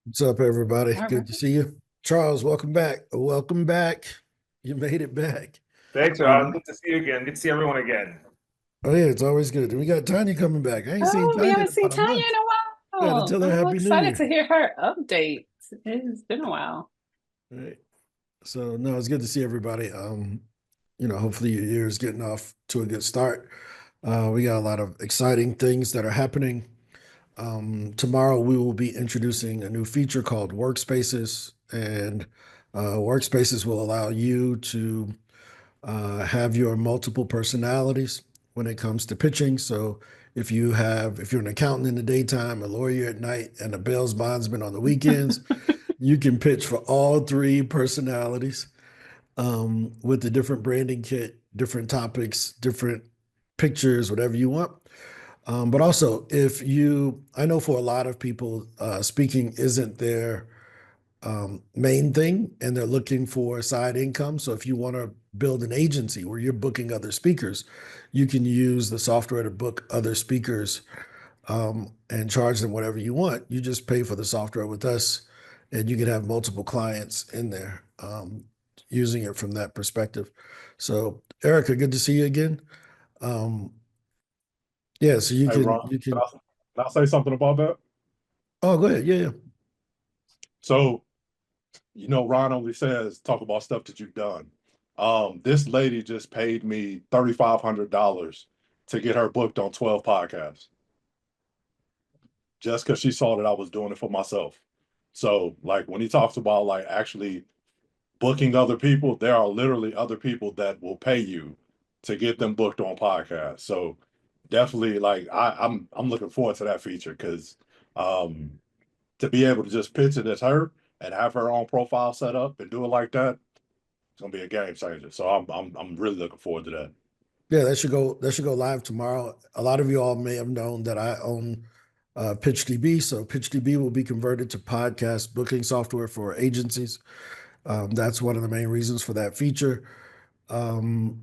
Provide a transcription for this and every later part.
What's up, everybody? All Good to right. see you. Charles, welcome back. Welcome back. You made it back. Thanks, Rob. Um, Good to see you again. Good to see everyone again. oh yeah, it's always good. We got Tanya coming back. I ain't seen Oh, we Tanya in haven't seen about a Tanya month. in a Gotta while. tell her I'm Happy New excited to Year. hear her updates. It's been a while. Right. So no, it's good to see everybody. Hopefully your year is getting off to a good start. We got a lot of exciting things that are happening. Tomorrow we will be introducing a new feature called Workspaces, and Workspaces will allow you to have your multiple personalities when it comes to pitching. So if you're an accountant in the daytime, a lawyer at night, and a bail bondsman on the weekends, you can pitch for all three personalities with the different branding kit, different topics, different pictures, whatever you want. But also, I know for a lot of people, speaking isn't their main thing and they're looking for side income. So if you want to build an agency where you're booking other speakers, you can use the software to book other speakers and charge them whatever you want. You just pay for the software with us and you can have multiple clients in there using it from that perspective. So Erica, good to see you again. Um, yeah, so Hey, Ron, you can can, I, can I say something about that? oh, go ahead. Yeah, yeah. So, Ron only says talk about stuff that you've done. This lady just paid me $3,500 to get her booked on 12 podcasts just because she saw that I was doing it for myself. So, like when he talks about like actually booking other people, there are literally other people that will pay you to get them booked on podcasts. So definitely like I'm looking forward to that feature because um to be able to just pitch it as her and have her own profile set up and do it like that, it's gonna be a game changer. So I'm really looking forward to that. Yeah, that should go live tomorrow. A lot of you all may have known that I own PitchDB. So PitchDB will be converted to podcast booking software for agencies. That's one of the main reasons for that feature. Um,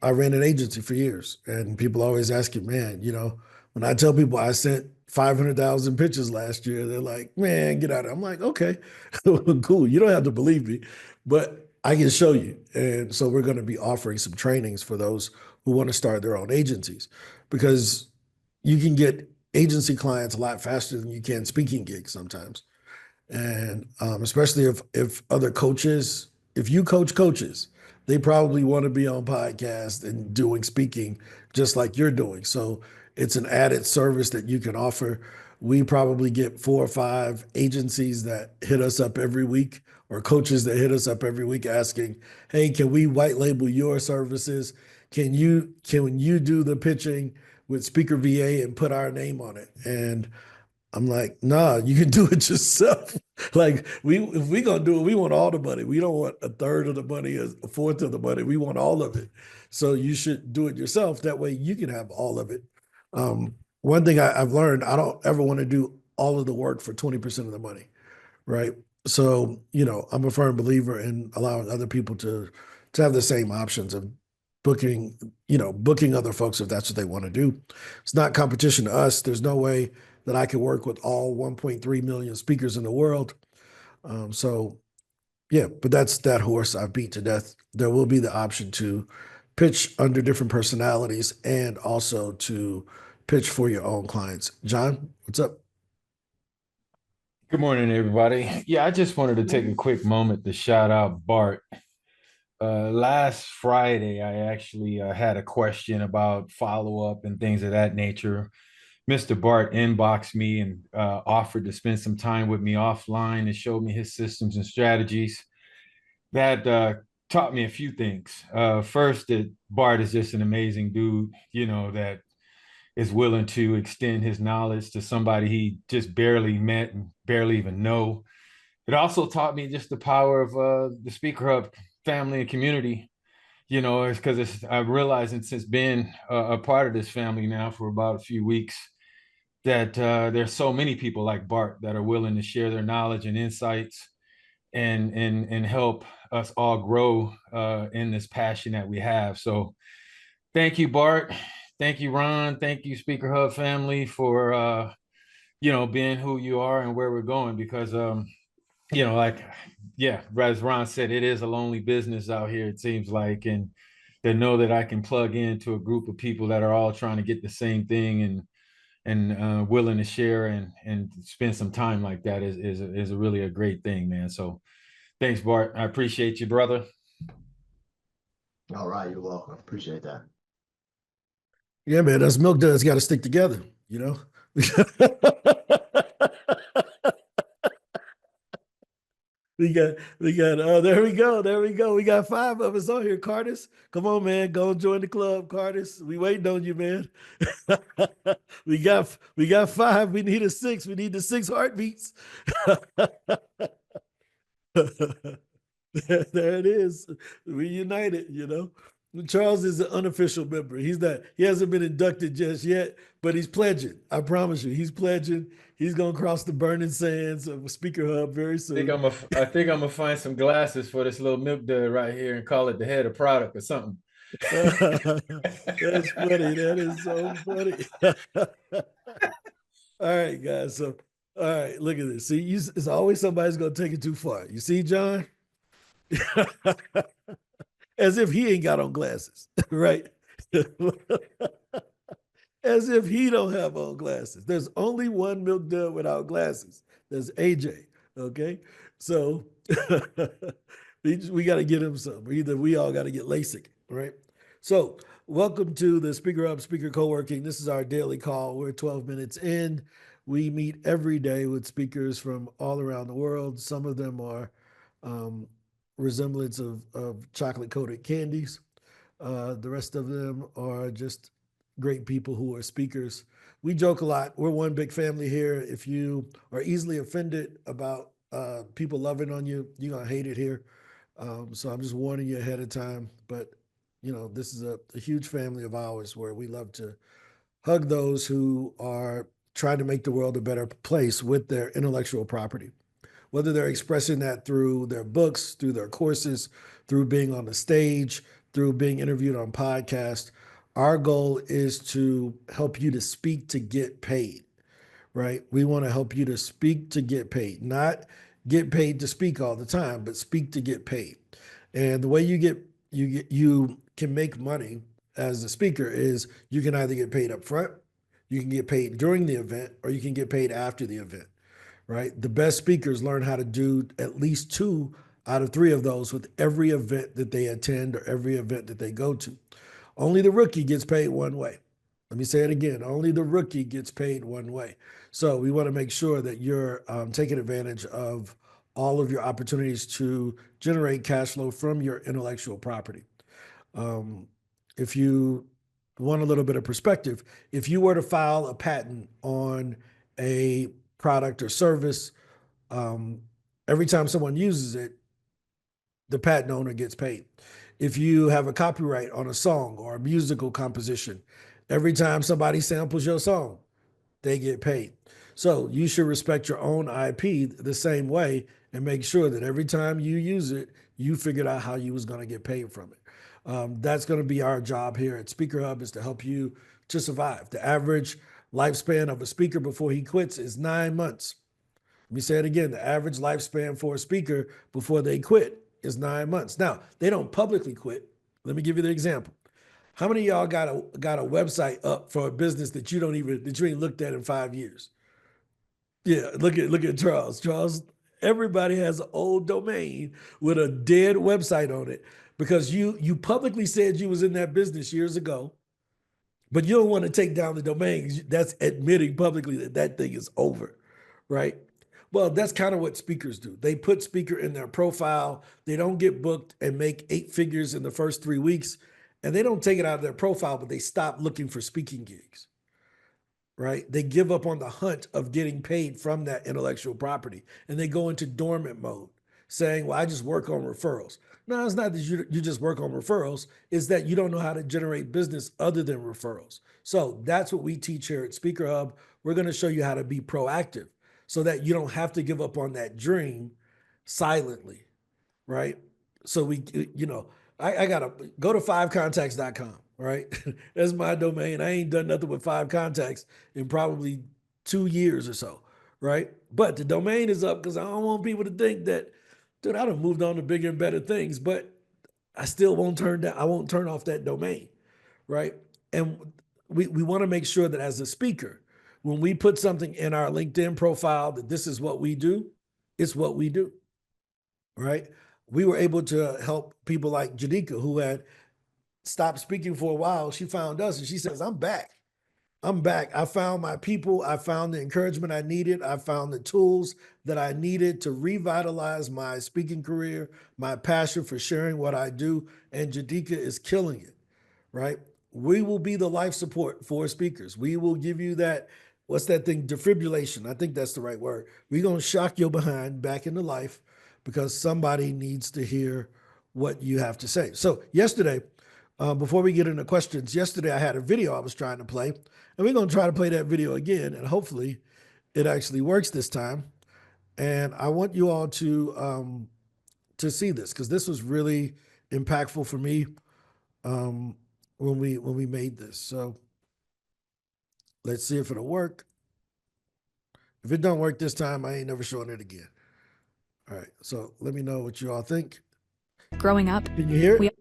I ran an agency for years, and people always ask you, man, when I tell people I sent 500,000 pitches last year, they're like, man, get out of it. I'm like, okay, cool. You don't have to believe me, but I can show you. And so we're going to be offering some trainings for those who want to start their own agencies because you can get agency clients a lot faster than you can speaking gigs sometimes. And especially if other coaches, if you coach coaches, they probably want to be on podcast and doing speaking just like you're doing. So it's an added service that you can offer. We probably get 4 or 5 agencies that hit us up every week or coaches that hit us up every week asking, hey, can we white label your services? Can you do the pitching with Speaker VA and put our name on it? And I'm like, nah, you can do it yourself. Like if we gonna do it, we want all the money. We don't want a third of the money, a fourth of the money. We want all of it. So you should do it yourself. That way you can have all of it. One thing I've learned, I don't ever want to do all of the work for 20% of the money, right? So, I'm a firm believer in allowing other people to have the same options of booking, booking other folks if that's what they want to do. It's not competition to us. There's no way that I can work with all 1.3 million speakers in the world. So yeah, but that's that horse I've beat to death. There will be the option to pitch under different personalities and also to pitch for your own clients. John, what's up? Good morning, everybody. Yeah, I just wanted to take a quick moment to shout out Bart. Last Friday, I actually had a question about follow up and things of that nature. Mr. Bart inboxed me and offered to spend some time with me offline and showed me his systems and strategies that taught me a few things. First, that Bart is just an amazing dude, that is willing to extend his knowledge to somebody he just barely met and barely even know. It also taught me just the power of the SpeakerHub family and community. It's because I'm realizing since being a part of this family now for about a few weeks that there's so many people like Bart that are willing to share their knowledge and insights and help us all grow in this passion that we have. So thank you, Bart. Thank you, Ron. Thank you, Speaker Hub family, for being who you are and where we're going, because like, yeah, as Ron said, it is a lonely business out here, it seems like, and to know that I can plug into a group of people that are all trying to get the same thing and willing to share and spend some time like that is really a great thing, man. So thanks, Bart. I appreciate you, brother. All right, you're welcome. Appreciate that. Yeah, man, us milk duds got to stick together, you know? There we go. We got 5 of us on here, Cardis. Come on, man. Go and join the club, Cardis. We waiting on you, man. we got 5. We need a 6. We need the 6 heartbeats. There it is. We united, you know. Charles is an unofficial member. He hasn't been inducted just yet, but he's pledging. I promise you, he's pledging. He's gonna cross the burning sands of SpeakerHub very soon. I think I'm gonna find some glasses for this little milk dud right here and call it the head of product or something. That's funny. That is so funny. All right, guys. So, all right, look at this. See, it's always somebody's gonna take it too far. You see, John? As if he ain't got on glasses, right? As if he don't have on glasses. There's only one milk dud without glasses. There's AJ, okay? So we got to get him some. Either we all got to get LASIK, right? So welcome to the SpeakerHub Speaker Co-working. This is our daily call. We're 12 minutes in. We meet every day with speakers from all around the world. Some of them are resemblance of chocolate-coated candies. The rest of them are just great people who are speakers. We joke a lot. We're one big family here. If you are easily offended about people loving on you, you're going to hate it here. So I'm just warning you ahead of time. But, you know, this is a huge family of ours where we love to hug those who are trying to make the world a better place with their intellectual property. Whether they're expressing that through their books, through their courses, through being on the stage, through being interviewed on podcasts. Our goal is to help you to speak to get paid, right? We want to help you to speak to get paid, not get paid to speak all the time, but speak to get paid. And the way you can make money as a speaker is you can either get paid up front, you can get paid during the event, or you can get paid after the event. Right? The best speakers learn how to do at least 2 out of 3 of those with every event that they attend or every event that they go to. Only the rookie gets paid one way. Let me say it again. Only the rookie gets paid one way. So we want to make sure that you're taking advantage of all of your opportunities to generate cash flow from your intellectual property. If you want a little bit of perspective, if you were to file a patent on a product or service, every time someone uses it, the patent owner gets paid. If you have a copyright on a song or a musical composition, every time somebody samples your song, they get paid. So you should respect your own IP the same way and make sure that every time you use it, you figured out how you was going to get paid from it. That's going to be our job here at SpeakerHub, is to help you to survive. The average lifespan of a speaker before he quits is 9 months. Let me say it again. The average lifespan for a speaker before they quit is 9 months. Now, they don't publicly quit. Let me give you the example. How many of y'all got a website up for a business that you ain't looked at in 5 years? Yeah, look at Charles. Charles, everybody has an old domain with a dead website on it because you publicly said you was in that business years ago. But you don't want to take down the domain. That's admitting publicly that thing is over, right? Well, that's kind of what speakers do. They put speaker in their profile. They don't get booked and make 8 figures in the first 3 weeks. And they don't take it out of their profile, but they stop looking for speaking gigs, right? They give up on the hunt of getting paid from that intellectual property. And they go into dormant mode saying, well, I just work on referrals. No, it's not that you just work on referrals. It's that you don't know how to generate business other than referrals. So that's what we teach here at SpeakerHub. We're going to show you how to be proactive so that you don't have to give up on that dream silently, right? So I got to go to 5contacts.com, right? That's my domain. I ain't done nothing with 5 contacts in probably 2 years or so, right? But the domain is up because I don't want people to think that, dude, I done moved on to bigger and better things, but I still won't turn off that domain, right? And we want to make sure that as a speaker, when we put something in our LinkedIn profile that this is what we do, it's what we do, right? We were able to help people like Jadika, who had stopped speaking for a while. She found us and she says, I'm back. I'm back. I found my people. I found the encouragement I needed. I found the tools that I needed to revitalize my speaking career, my passion for sharing what I do. And Jadika is killing it, right? We will be the life support for speakers. We will give you that, what's that thing? Defibrillation. I think that's the right word. We're going to shock your behind back into life because somebody needs to hear what you have to say. So yesterday, before we get into questions, yesterday I had a video I was trying to play, and we're going to try to play that video again, and hopefully it actually works this time. And I want you all to see this because this was really impactful for me when we made this. So let's see if it'll work. If it don't work this time, I ain't never showing it again. All right, so let me know what you all think. Growing up, Can you hear it?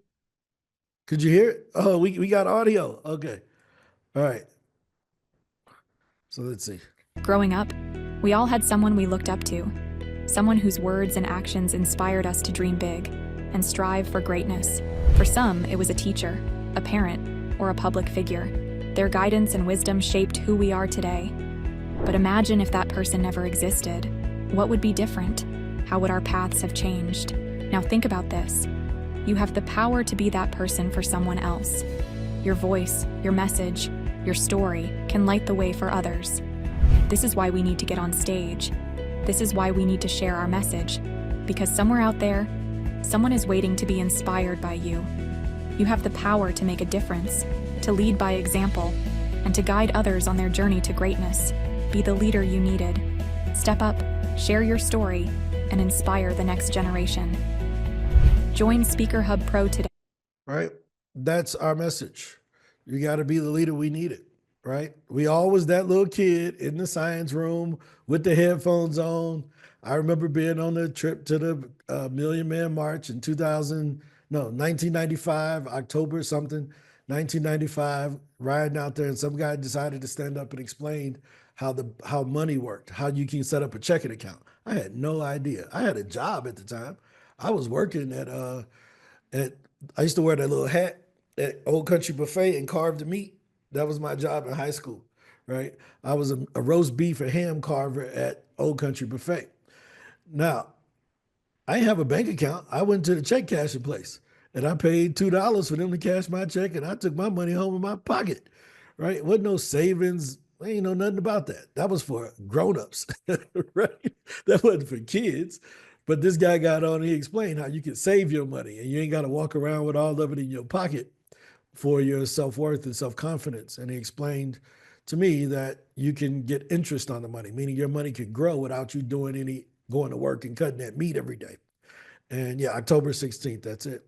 Could you hear it? Oh, we got audio. Okay. All right. So let's see. Growing up, we all had someone we looked up to, someone whose words and actions inspired us to dream big and strive for greatness. For some, it was a teacher, a parent, or a public figure. Their guidance and wisdom shaped who we are today. But imagine if that person never existed. What would be different? How would our paths have changed? Now think about this. You have the power to be that person for someone else. Your voice, your message, your story can light the way for others. This is why we need to get on stage. This is why we need to share our message. Because somewhere out there, someone is waiting to be inspired by you. You have the power to make a difference, to lead by example, and to guide others on their journey to greatness. Be the leader you needed. Step up, share your story, and inspire the next generation. Join SpeakerHub Pro today. Right? That's our message. You got to be the leader we needed, right? We all was that little kid in the science room with the headphones on. I remember being on the trip to the Million Man March in 1995, October something, 1995, riding out there, and some guy decided to stand up and explain how money worked, how you can set up a checking account. I had no idea. I had a job at the time. I was working at I used to wear that little hat at Old Country Buffet and carve the meat. That was my job in high school, right? I was a roast beef and ham carver at Old Country Buffet. Now, I didn't have a bank account. I went to the check cashing place and I paid $2 for them to cash my check, and I took my money home in my pocket, right? It wasn't no savings. I ain't know nothing about that. That was for grown-ups, right? That wasn't for kids. But this guy got on and he explained how you can save your money and you ain't got to walk around with all of it in your pocket for your self-worth and self-confidence. And he explained to me that you can get interest on the money, meaning your money can grow without you going to work and cutting that meat every day. And yeah, October 16th, that's it.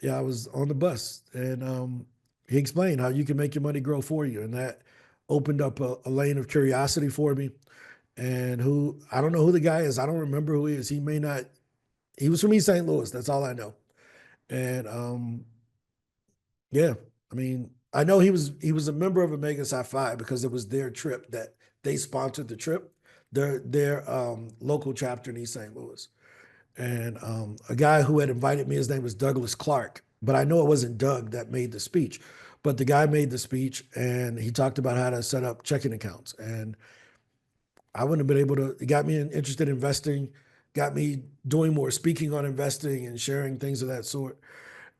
Yeah, I was on the bus and he explained how you can make your money grow for you. And that opened up a lane of curiosity for me. And I don't know who the guy is. I don't remember who he is. He was from East St. Louis. That's all I know. And yeah, I mean, I know he was a member of Omega Psi Phi because it was their trip that they sponsored the trip, their local chapter in East St. Louis. And a guy who had invited me, his name was Douglas Clark, but I know it wasn't Doug that made the speech, but the guy made the speech and he talked about how to set up checking accounts. And I wouldn't have been able to, it got me interested in investing, got me doing more speaking on investing and sharing things of that sort.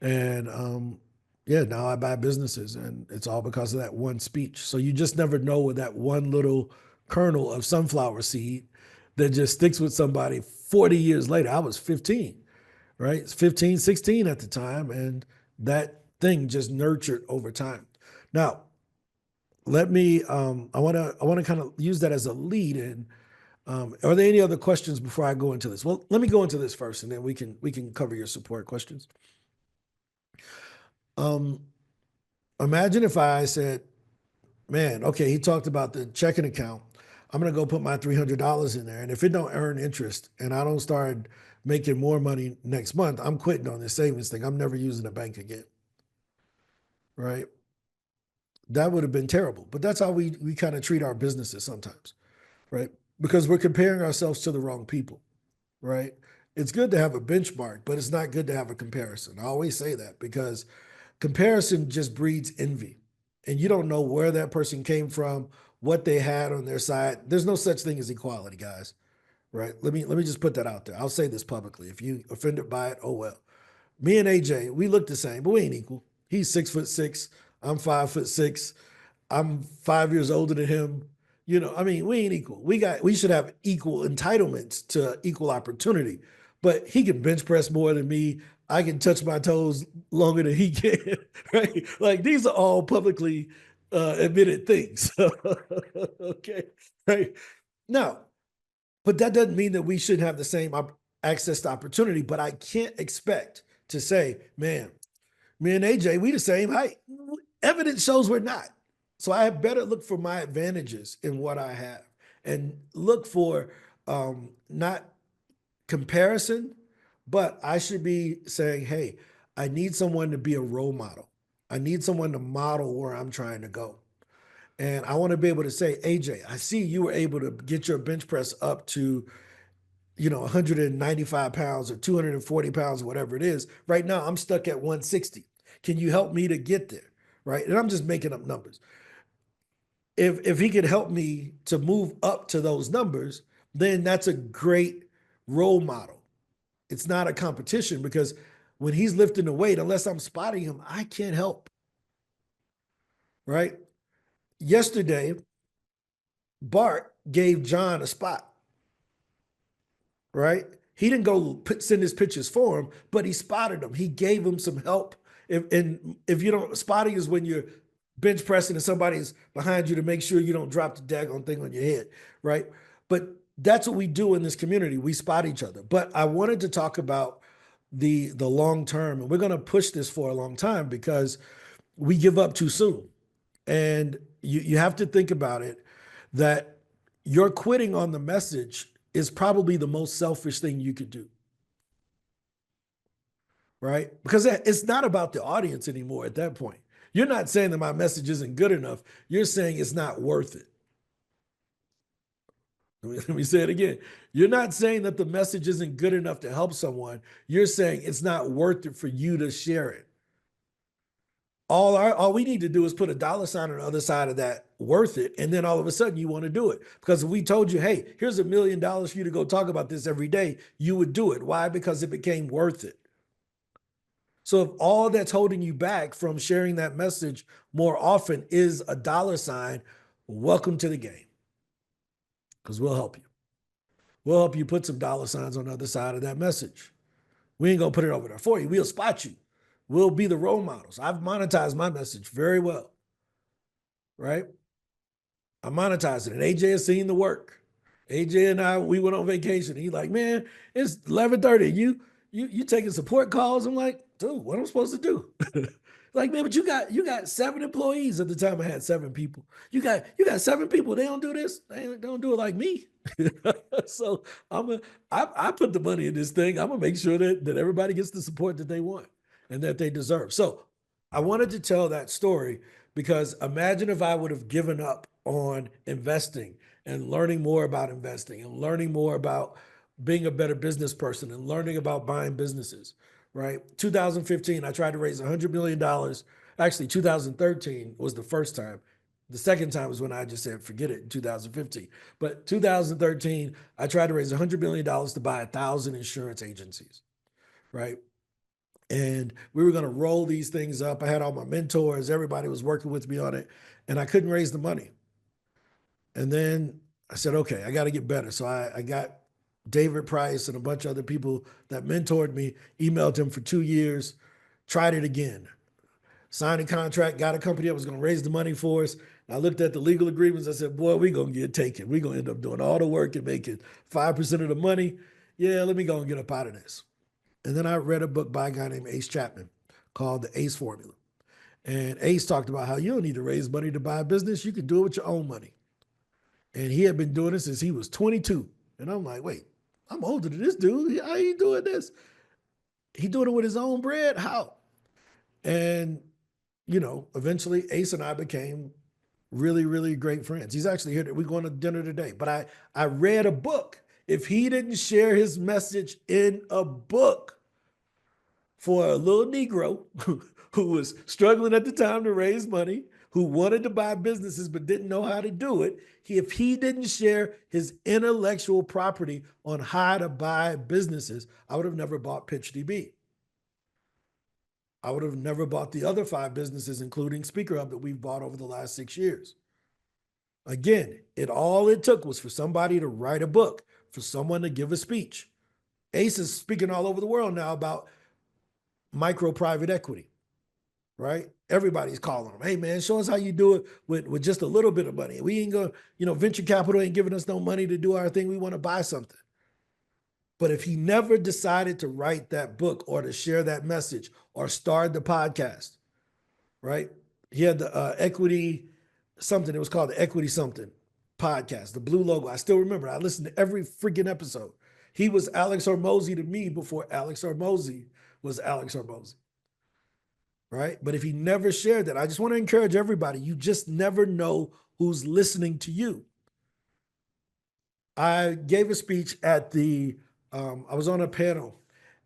And yeah, now I buy businesses and it's all because of that one speech. So you just never know with that one little kernel of sunflower seed that just sticks with somebody 40 years later. I was 15, right? It's 15, 16 at the time. And that thing just nurtured over time. Now, let me, I want to kind of use that as a lead in. Are there any other questions before I go into this? Well, let me go into this first and then we can cover your support questions. Imagine if I said, man, okay, he talked about the checking account I'm going to go put my $300 in there. And if it don't earn interest and I don't start making more money next month, I'm quitting on this savings thing. I'm never using a bank again. Right? That would have been terrible. But that's how we kind of treat our businesses sometimes, right? Because we're comparing ourselves to the wrong people, right? It's good to have a benchmark, but it's not good to have a comparison. I always say that because comparison just breeds envy. And you don't know where that person came from, what they had on their side. There's no such thing as equality, guys, right? Let me just put that out there. I'll say this publicly. If you offended by it, oh well. Me and AJ, we look the same, but we ain't equal. He's 6'6", I'm 5'6". I'm 5 years older than him. You know, I mean, we ain't equal. We should have equal entitlements to equal opportunity. But he can bench press more than me. I can touch my toes longer than he can, right? Like these are all publicly admitted things. Okay, right? Now, but that doesn't mean that we should have the same access to opportunity. But I can't expect to say, man, me and AJ, we the same height. Evidence shows we're not. So I better look for my advantages in what I have and look for not comparison, but I should be saying, hey, I need someone to be a role model. I need someone to model where I'm trying to go. And I want to be able to say, AJ, I see you were able to get your bench press up to 195 pounds or 240 pounds, whatever it is. Right now, I'm stuck at 160. Can you help me to get there? Right? And I'm just making up numbers. If he could help me to move up to those numbers, then that's a great role model. It's not a competition because when he's lifting the weight, unless I'm spotting him, I can't help. Right? Yesterday, Bart gave John a spot. Right? He didn't go send his pitches for him, but he spotted him. He gave him some help. If you don't, spotting is when you're bench pressing and somebody's behind you to make sure you don't drop the daggone thing on your head, right? But that's what we do in this community. We spot each other. But I wanted to talk about the long term, and we're going to push this for a long time because we give up too soon. And you have to think about it, that your quitting on the message is probably the most selfish thing you could do. Right? Because it's not about the audience anymore at that point. You're not saying that my message isn't good enough. You're saying it's not worth it. Let me say it again. You're not saying that the message isn't good enough to help someone. You're saying it's not worth it for you to share it. All we need to do is put a $ sign on the other side of that, worth it, and then all of a sudden you want to do it. Because if we told you, hey, here's $1 million for you to go talk about this every day, you would do it. Why? Because it became worth it. So if all that's holding you back from sharing that message more often is a $ sign, welcome to the game. Because we'll help you. We'll help you put some $ signs on the other side of that message. We ain't going to put it over there for you. We'll spot you. We'll be the role models. I've monetized my message very well, right? I monetized it, and AJ has seen the work. AJ and I, we went on vacation. He's like, man, it's 11:30. You taking support calls? I'm like, dude, what am I supposed to do? Like, man, but you got 7 employees. At the time I had 7 people. You got 7 people. They don't do this. They don't do it like me. So I put the money in this thing. I'm gonna make sure that everybody gets the support that they want and that they deserve. So I wanted to tell that story because imagine if I would have given up on investing and learning more about investing and learning more about being a better business person and learning about buying businesses, right? 2015, I tried to raise $100 million. Actually, 2013 was the first time. The second time was when I just said, forget it, in 2015. But 2013, I tried to raise $100 million to buy 1,000 insurance agencies, right? And we were going to roll these things up. I had all my mentors. Everybody was working with me on it. And I couldn't raise the money. And then I said, okay, I got to get better. So I got David Price and a bunch of other people that mentored me, emailed him for 2 years, tried it again. Signed a contract, got a company that was going to raise the money for us. I looked at the legal agreements. I said, boy, we're going to get taken. We're going to end up doing all the work and making 5% of the money. Yeah, let me go and get up out of this. And then I read a book by a guy named Ace Chapman called The Ace Formula. And Ace talked about how you don't need to raise money to buy a business. You can do it with your own money. And he had been doing it since he was 22. And I'm like, wait, I'm older than this dude. How you doing this? He doing it with his own bread? How? And, you know, eventually Ace and I became really, really great friends. He's actually here. We're going to dinner today. But I read a book. If he didn't share his message in a book for a little Negro who was struggling at the time to raise money, who wanted to buy businesses but didn't know how to do it, if he didn't share his intellectual property on how to buy businesses, I would have never bought PitchDB. I would have never bought the other 5 businesses, including SpeakerHub, that we've bought over the last 6 years. Again, all it took was for somebody to write a book, for someone to give a speech. Ace is speaking all over the world now about micro private equity, right? Everybody's calling him. Hey man, show us how you do it with just a little bit of money. We ain't gonna, venture capital ain't giving us no money to do our thing. We want to buy something. But if he never decided to write that book or to share that message or start the podcast, right? He had the equity something. It was called the Equity Something podcast, the blue logo. I still remember. I listened to every freaking episode. He was Alex Hormozy to me before Alex Hormozy was Alex Hormozy, right? But if he never shared that, I just want to encourage everybody, you just never know who's listening to you. I gave a speech at I was on a panel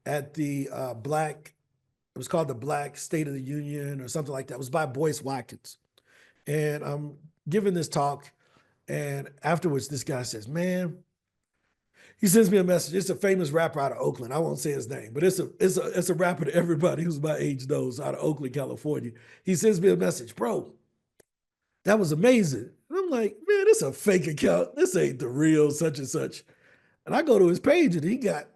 at the it was called the Black State of the Union or something like that. It was by Boyce Watkins. And I'm giving this talk, and afterwards this guy says, man, he sends me a message. It's a famous rapper out of Oakland. I won't say his name, but it's a rapper that everybody who's my age knows, out of Oakland, California. He sends me a message, bro, that was amazing. And I'm like, man, it's a fake account. This ain't the real such and such. And I go to his page and he got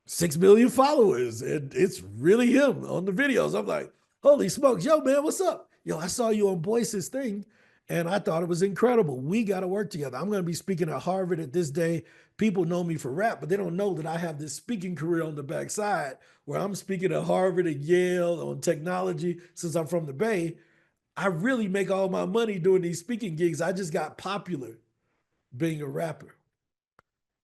6 million followers, and it's really him on the videos. I'm like, holy smokes, yo, man, what's up? Yo, I saw you on Boyce's thing, and I thought it was incredible. We got to work together. I'm going to be speaking at Harvard at this day. People know me for rap, but they don't know that I have this speaking career on the backside where I'm speaking at Harvard and Yale on technology since I'm from the Bay. I really make all my money doing these speaking gigs. I just got popular being a rapper.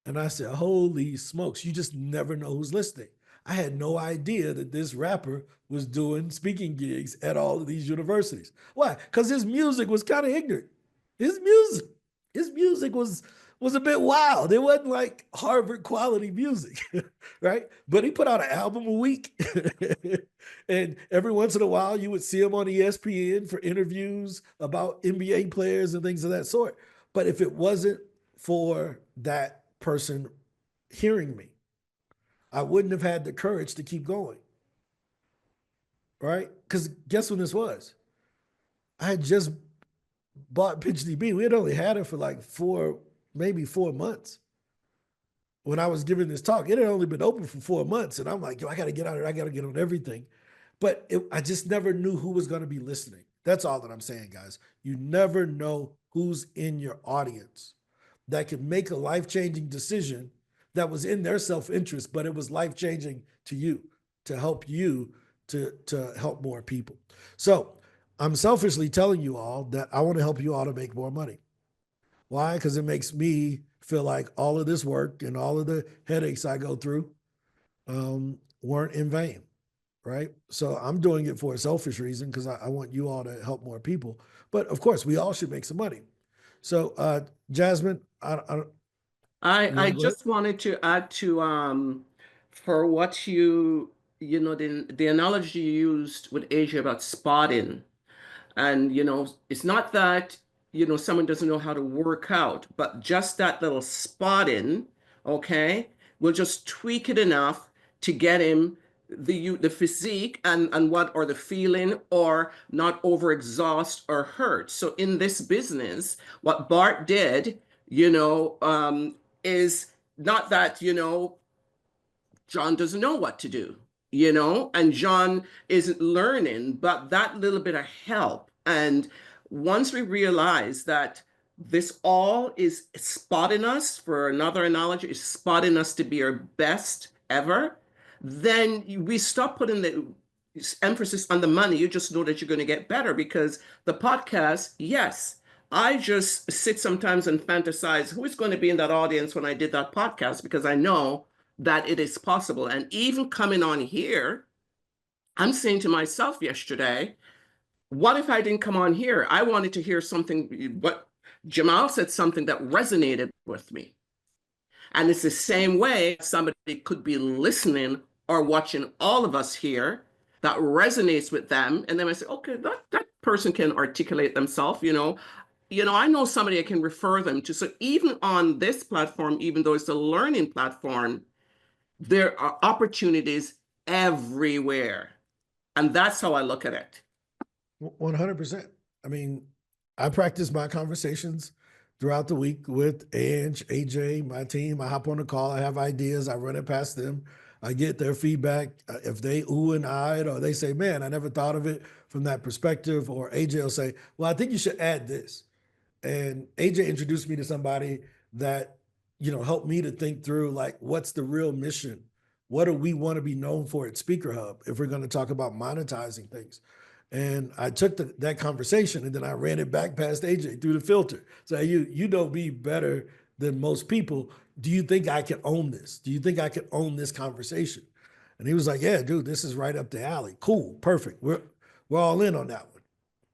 And I said, holy smokes, you just never know who's listening. I had no idea that this rapper was doing speaking gigs at all of these universities. Why? Because his music was kind of ignorant. His music was a bit wild. It wasn't like Harvard quality music, right? But he put out an album a week. And every once in a while, you would see him on ESPN for interviews about NBA players and things of that sort. But if it wasn't for that person hearing me, I wouldn't have had the courage to keep going, right? Because guess when this was? I had just bought PitchDB. We had only had it for like maybe 4 months. When I was giving this talk, it had only been open for 4 months. And I'm like, yo, I got to get out of here. I got to get on everything. But I just never knew who was going to be listening. That's all that I'm saying, guys. You never know who's in your audience that could make a life-changing decision that was in their self-interest, but it was life-changing to you, to help you, to help more people. So I'm selfishly telling you all that I want to help you all to make more money. Why? Because it makes me feel like all of this work and all of the headaches I go through weren't in vain, right? So I'm doing it for a selfish reason because I want you all to help more people. But of course, we all should make some money. So Jasmine, I just wanted to add to for what the analogy you used with Asia about spotting. And it's not that someone doesn't know how to work out, but just that little spotting, okay, will just tweak it enough to get him the physique and what, or the feeling, or not overexhaust or hurt. So in this business, what Bart did, is not that, John doesn't know what to do, and John isn't learning, but that little bit of help. And once we realize that this all is spotting us, for another analogy, is spotting us to be our best ever, then we stop putting the emphasis on the money. You just know that you're going to get better, because the podcast, yes, I just sit sometimes and fantasize who is going to be in that audience when I did that podcast, because I know that it is possible. And even coming on here, I'm saying to myself yesterday, what if I didn't come on here? I wanted to hear something, but Jamal said something that resonated with me. And it's the same way somebody could be listening or watching all of us here that resonates with them. And then I say, okay, that person can articulate themselves, I know somebody I can refer them to. So even on this platform, even though it's a learning platform, there are opportunities everywhere. And that's how I look at it. 100%. I mean, I practice my conversations throughout the week with Ange, AJ, my team. I hop on a call. I have ideas. I run it past them. I get their feedback. If they ooh and ah it, or they say, man, I never thought of it from that perspective, or AJ will say, well, I think you should add this. And AJ introduced me to somebody that, helped me to think through, like, what's the real mission? What do we want to be known for at SpeakerHub if we're going to talk about monetizing things? And I took that conversation and then I ran it back past AJ through the filter. So you know me better than most people. Do you think I can own this? Do you think I can own this conversation? And he was like, yeah, dude, this is right up the alley. Cool, perfect. We're all in on that one,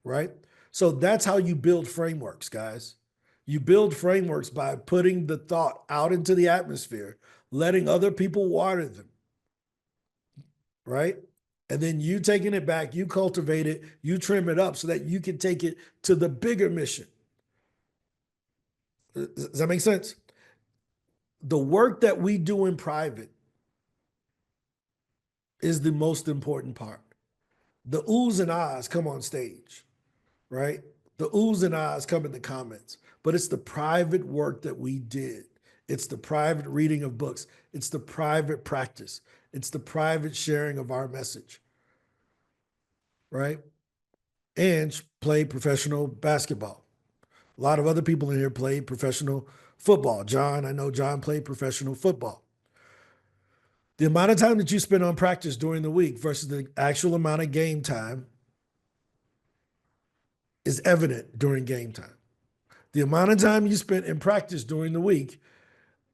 right? So that's how you build frameworks, guys. You build frameworks by putting the thought out into the atmosphere, letting other people water them, right? And then you taking it back, you cultivate it, you trim it up so that you can take it to the bigger mission. Does that make sense? The work that we do in private is the most important part. The oohs and ahs come on stage, right? The oohs and ahs come in the comments, but it's the private work that we did. It's the private reading of books. It's the private practice. It's the private sharing of our message, right? And played professional basketball. A lot of other people in here played professional football. I know John played professional football. The amount of time that you spend on practice during the week versus the actual amount of game time is evident during game time. The amount of time you spent in practice during the week,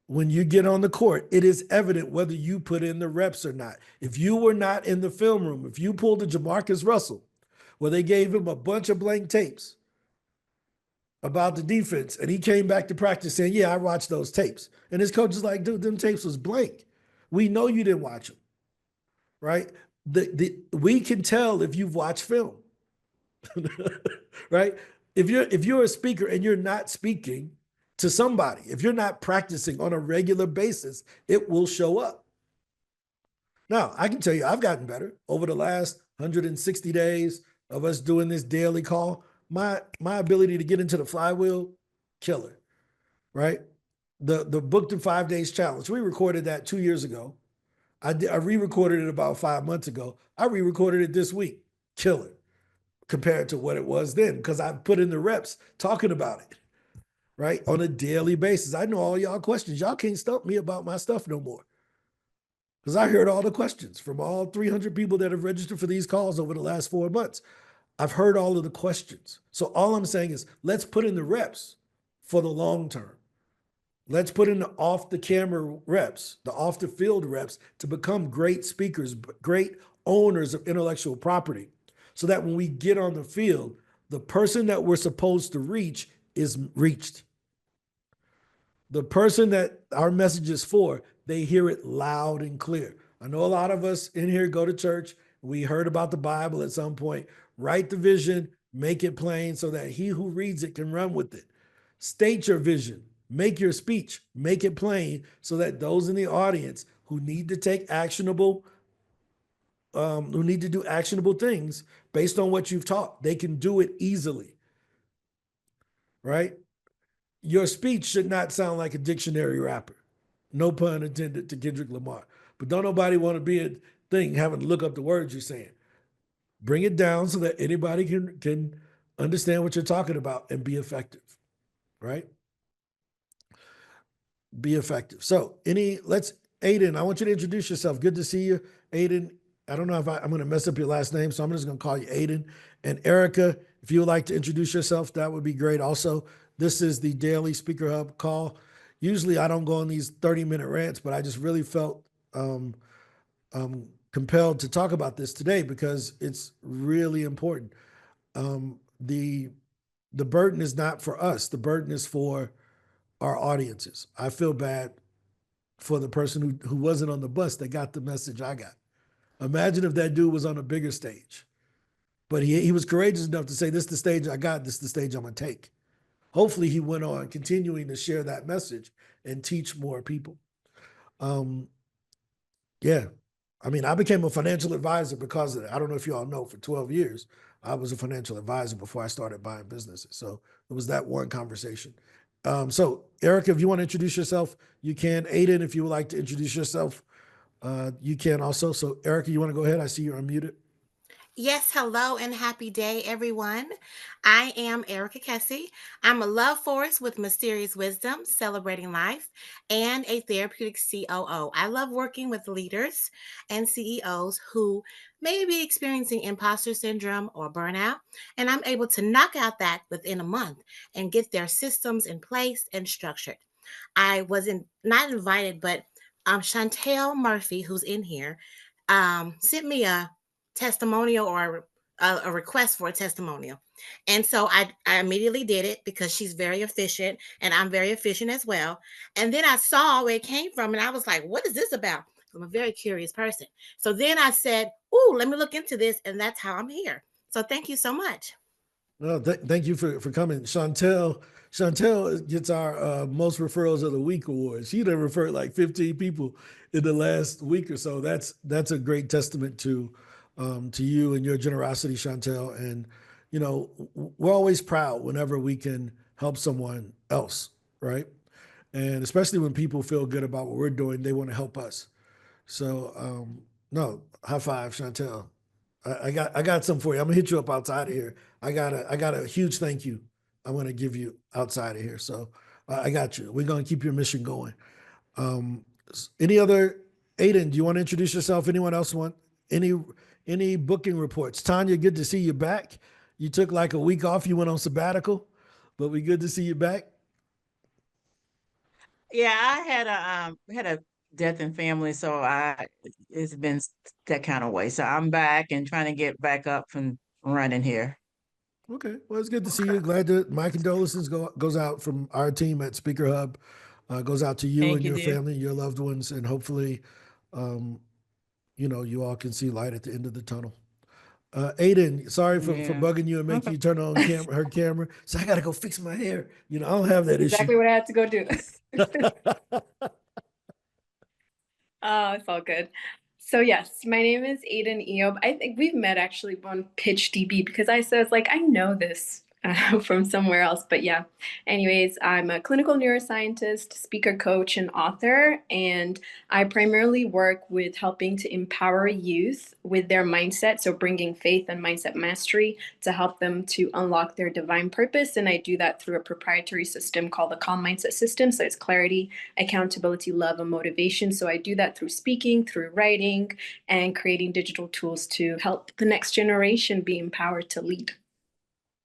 when you get on the court, it is evident whether you put in the reps or not. If you were not in the film room, if you pulled a Jamarcus Russell, where they gave him a bunch of blank tapes about the defense, and he came back to practice saying, yeah, I watched those tapes. And his coach is like, dude, them tapes was blank. We know you didn't watch them, right? We can tell if you've watched film, right? If you're a speaker and you're not speaking to somebody, if you're not practicing on a regular basis, it will show up. Now, I can tell you, I've gotten better over the last 160 days of us doing this daily call. My ability to get into the flywheel, killer, right? The Booked in 5 Days challenge, we recorded that 2 years ago. I re-recorded it about 5 months ago. I re-recorded it this week, killer, compared to what it was then, because I put in the reps talking about it, right? On a daily basis. I know all y'all questions. Y'all can't stump me about my stuff no more. Because I heard all the questions from all 300 people that have registered for these calls over the last 4 months. I've heard all of the questions. So all I'm saying is, let's put in the reps for the long term. Let's put in the off the camera reps, the off the field reps to become great speakers, great owners of intellectual property, so that when we get on the field, the person that we're supposed to reach is reached. The person that our message is for, they hear it loud and clear. I know a lot of us in here go to church. We heard about the Bible at some point. Write the vision, make it plain so that he who reads it can run with it. State your vision, make your speech, make it plain so that those in the audience who need to take actionable, who need to do actionable things based on what you've taught, they can do it easily, right? Your speech should not sound like a dictionary rapper. No pun intended to Kendrick Lamar. But don't nobody want to be a thing having to look up the words you're saying. Bring it down so that anybody can understand what you're talking about and be effective, right? Be effective. So Aiden, I want you to introduce yourself. Good to see you. Aiden, I don't know if I'm going to mess up your last name, so I'm just going to call you Aiden. And Erica if you would like to introduce yourself, that would be great. Also, this is the daily Speaker Hub call. Usually I don't go on these 30-minute rants, but I just really felt compelled to talk about this today because it's really important. The burden is not for us. The burden is for our audiences. I feel bad for the person who wasn't on the bus that got the message I got. Imagine if that dude was on a bigger stage. But he was courageous enough to say, this is the stage I got, this is the stage I'm going to take. Hopefully he went on continuing to share that message and teach more people. Yeah, I mean, I became a financial advisor because of that. I don't know if you all know, for 12 years, I was a financial advisor before I started buying businesses. So it was that one conversation. So Erica, if you want to introduce yourself, you can. Aiden, if you would like to introduce yourself, you can also. So Erica, you want to go ahead? I see you're unmuted. Yes, hello and happy day, everyone. I am Erica Kessie. I'm a love force with mysterious wisdom, celebrating life, and a therapeutic COO. I love working with leaders and CEOs who may be experiencing imposter syndrome or burnout, and I'm able to knock out that within a month and get their systems in place and structured. I wasn't not invited, but Chantel Murphy, who's in here, sent me a testimonial or a request for a testimonial. And so I immediately did it because she's very efficient and I'm very efficient as well. And then I saw where it came from and I was like, what is this about? I'm a very curious person. So then I said, oh, let me look into this. And that's how I'm here. So thank you so much. Well, thank you for coming. Chantel gets our most referrals of the week award. She done referred like 15 people in the last week or so. That's a great testament to you and your generosity, Chantel. And, you know, we're always proud whenever we can help someone else, right? And especially when people feel good about what we're doing, they want to help us. So, no, high five, Chantel. I got something for you. I'm gonna hit you up outside of here. I got a huge thank you I'm gonna give you outside of here. So I got you. We're gonna keep your mission going. Any other, Aiden, do you want to introduce yourself? Anyone else want any booking reports? Tanya, good to see you back. You took like a week off. You went on sabbatical, but we good to see you back. Yeah, I had a death in family, so it's been that kind of way. So I'm back and trying to get back up and running here. Okay, well, it's good to see you. Glad to. My condolences goes out from our team at SpeakerHub. Goes out to you Thank and you, your dear. family, your loved ones, and hopefully, you know, you all can see light at the end of the tunnel. Aiden, sorry for Yeah. bugging you and making you turn on her camera. So I got to go fix my hair. You know, I don't have that Exactly issue. what I had to go do. Oh, it's all good. So yes, my name is Aiden Eob. I think we've met actually on PitchDB because I said like I know this from somewhere else, but yeah. Anyways, I'm a clinical neuroscientist, speaker coach, and author, and I primarily work with helping to empower youth with their mindset, so bringing faith and mindset mastery to help them to unlock their divine purpose. And I do that through a proprietary system called the Calm Mindset System. So it's clarity, accountability, love, and motivation. So I do that through speaking, through writing, and creating digital tools to help the next generation be empowered to lead.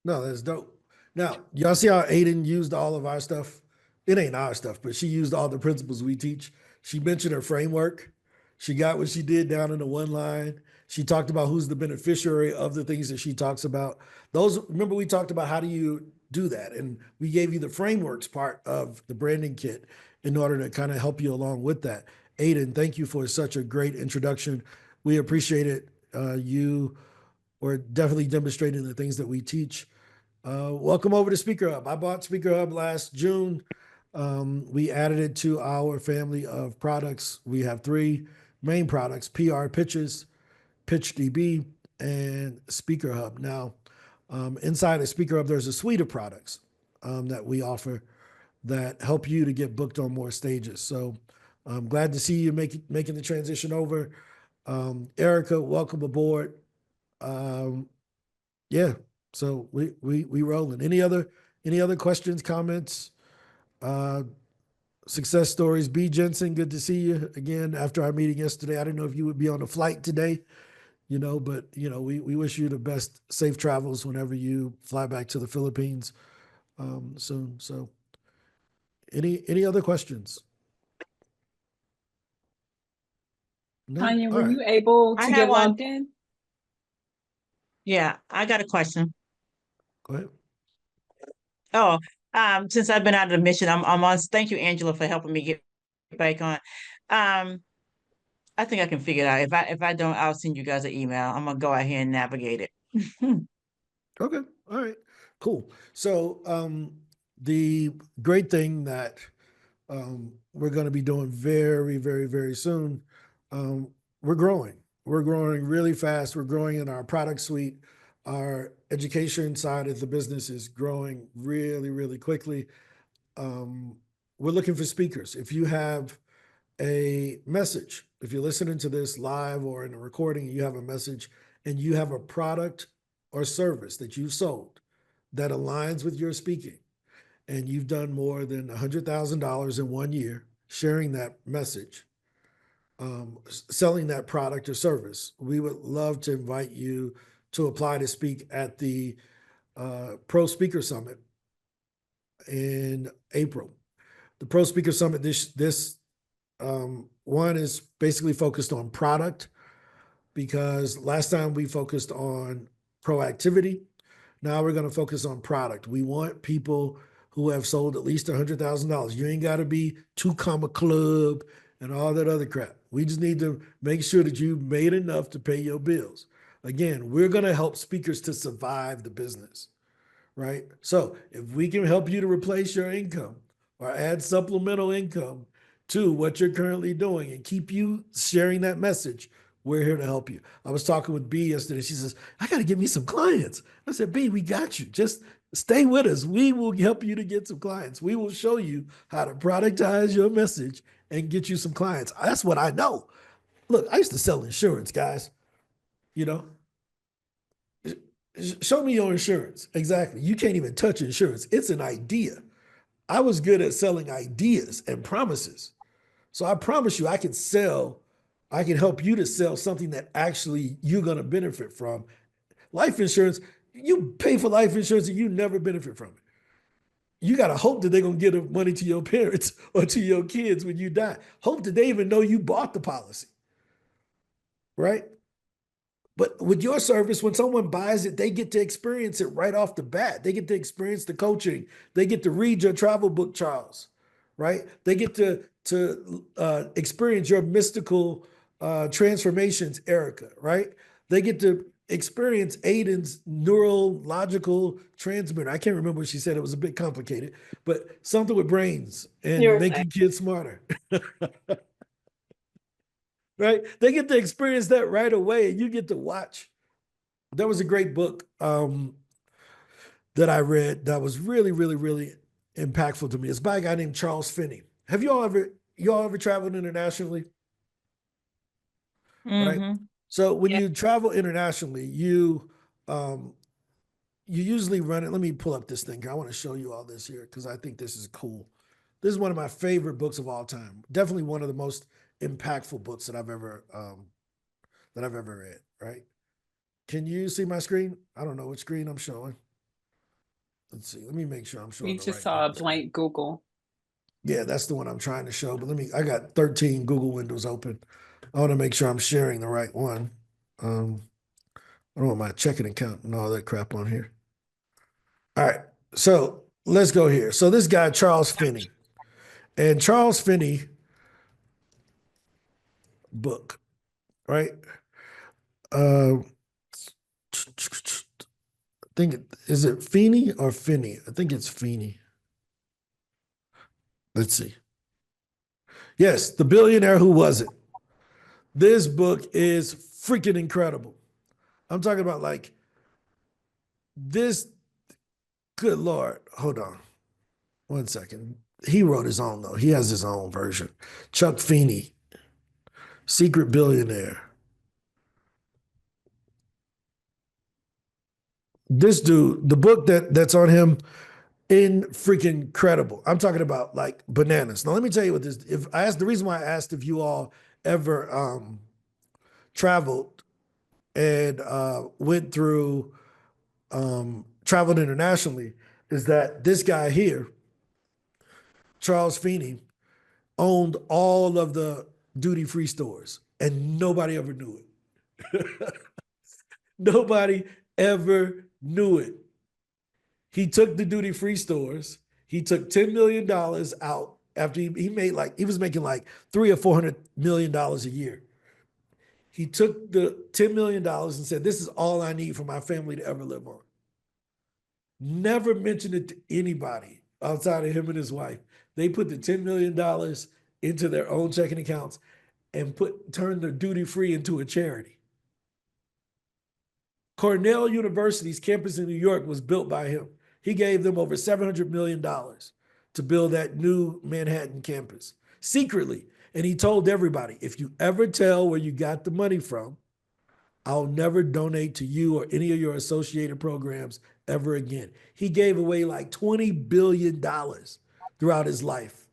No, that's dope. Now, y'all see how Aiden used all of our stuff? It ain't our stuff, but she used all the principles we teach. She mentioned her framework. She got what she did down in the one line. She talked about who's the beneficiary of the things that she talks about. Those, remember we talked about how do you do that? And we gave you the frameworks part of the branding kit in order to kind of help you along with that. Aiden, thank you for such a great introduction. We appreciate it. You were definitely demonstrating the things that we teach. Welcome over to SpeakerHub. I bought SpeakerHub last June. We added it to our family of products. We have 3 main products: PR Pitches, PitchDB, and SpeakerHub. Now, inside of SpeakerHub, there's a suite of products that we offer that help you to get booked on more stages. So I'm glad to see you making the transition over. Erica, welcome aboard. Yeah, so we rolling. Any other questions, comments, success stories? B. Jensen, good to see you again after our meeting yesterday. I didn't know if you would be on a flight today. but we wish you the best safe travels whenever you fly back to the Philippines soon. So any other questions? No? Tanya, All were right. you able I to have get one. logged in? Yeah, I got a question. Go ahead. Oh, since I've been out of the mission, I'm on. Thank you, Angela, for helping me get back on. I think I can figure it out. If I don't, I'll send you guys an email. I'm gonna go out here and navigate it. Okay. All right. Cool. So the great thing that we're going to be doing very, very, very soon, we're growing. We're growing really fast. We're growing in our product suite. Our education side of the business is growing really, really quickly. We're looking for speakers. If you have a message, if you're listening to this live or in a recording, you have a message and you have a product or service that you've sold that aligns with your speaking, and you've done more than $100,000 in 1 year sharing that message, selling that product or service, we would love to invite you to apply to speak at the Pro Speaker Summit in April. The Pro Speaker Summit this one is basically focused on product, because last time we focused on proactivity. Now we're going to focus on product. We want people who have sold at least $100,000. You ain't got to be 2 Comma Club and all that other crap. We just need to make sure that you've made enough to pay your bills. Again, we're going to help speakers to survive the business, right? So if we can help you to replace your income or add supplemental income to what you're currently doing and keep you sharing that message, we're here to help you. I was talking with B yesterday. She says, I got to get me some clients. I said, B, we got you. Just stay with us. We will help you to get some clients. We will show you how to productize your message and get you some clients. That's what I know. Look, I used to sell insurance, guys. Show me your insurance. Exactly. You can't even touch insurance. It's an idea. I was good at selling ideas and promises. So I promise you, I can help you to sell something that actually you're going to benefit from. Life insurance, you pay for life insurance and you never benefit from it. You got to hope that they're going to give money to your parents or to your kids when you die. Hope that they even know you bought the policy, right? But with your service, when someone buys it, they get to experience it right off the bat. They get to experience the coaching. They get to read your travel book, Charles, right? They get to experience your mystical transformations, Erica, right? They get to experience Aiden's neurological transmitter. I can't remember what she said. It was a bit complicated, but something with brains and making kids smarter. Right? They get to experience that right away, and you get to watch. There was a great book that I read that was really, really, really impactful to me. It's by a guy named Charles Finney. Have y'all ever traveled internationally? Mm-hmm. Right. So when you travel internationally, you usually run it. Let me pull up this thing here. I want to show you all this here because I think this is cool. This is one of my favorite books of all time. Definitely one of the most impactful books that I've ever read. Right? Can you see my screen? I don't know which screen I'm showing. Let's see. Let me make sure I'm showing. We the just right saw a Google blank Google. Yeah, that's the one I'm trying to show. But I got 13 Google windows open. I want to make sure I'm sharing the right one. I don't want my checking account and all that crap on here. All right. So let's go here. So this guy, Charles Finney. And Charles Finney book, right? I think is it Feeney or Finney? I think it's Feeney. Let's see. Yes, The Billionaire Who Wasn't. This book is freaking incredible. I'm talking about like this. Good Lord. Hold on. 1 second. He wrote his own, though. He has his own version. Chuck Feeney, Secret Billionaire. This dude, the book that's on him, freaking incredible. I'm talking about like bananas. Now, let me tell you what this, the reason why I asked if you all ever traveled and went through, traveled internationally, is that this guy here, Charles Feeney, owned all of the duty-free stores, and nobody ever knew it. Nobody ever knew it. He took the duty-free stores. He took $10 million out after he made he was making like $300 or $400 million a year. He took the $10 million and said, this is all I need for my family to ever live on. Never mentioned it to anybody outside of him and his wife. They put the $10 million into their own checking accounts and turned their duty-free into a charity. Cornell University's campus in New York was built by him. He gave them over $700 million to build that new Manhattan campus secretly. And he told everybody, if you ever tell where you got the money from, I'll never donate to you or any of your associated programs ever again. He gave away like $20 billion throughout his life.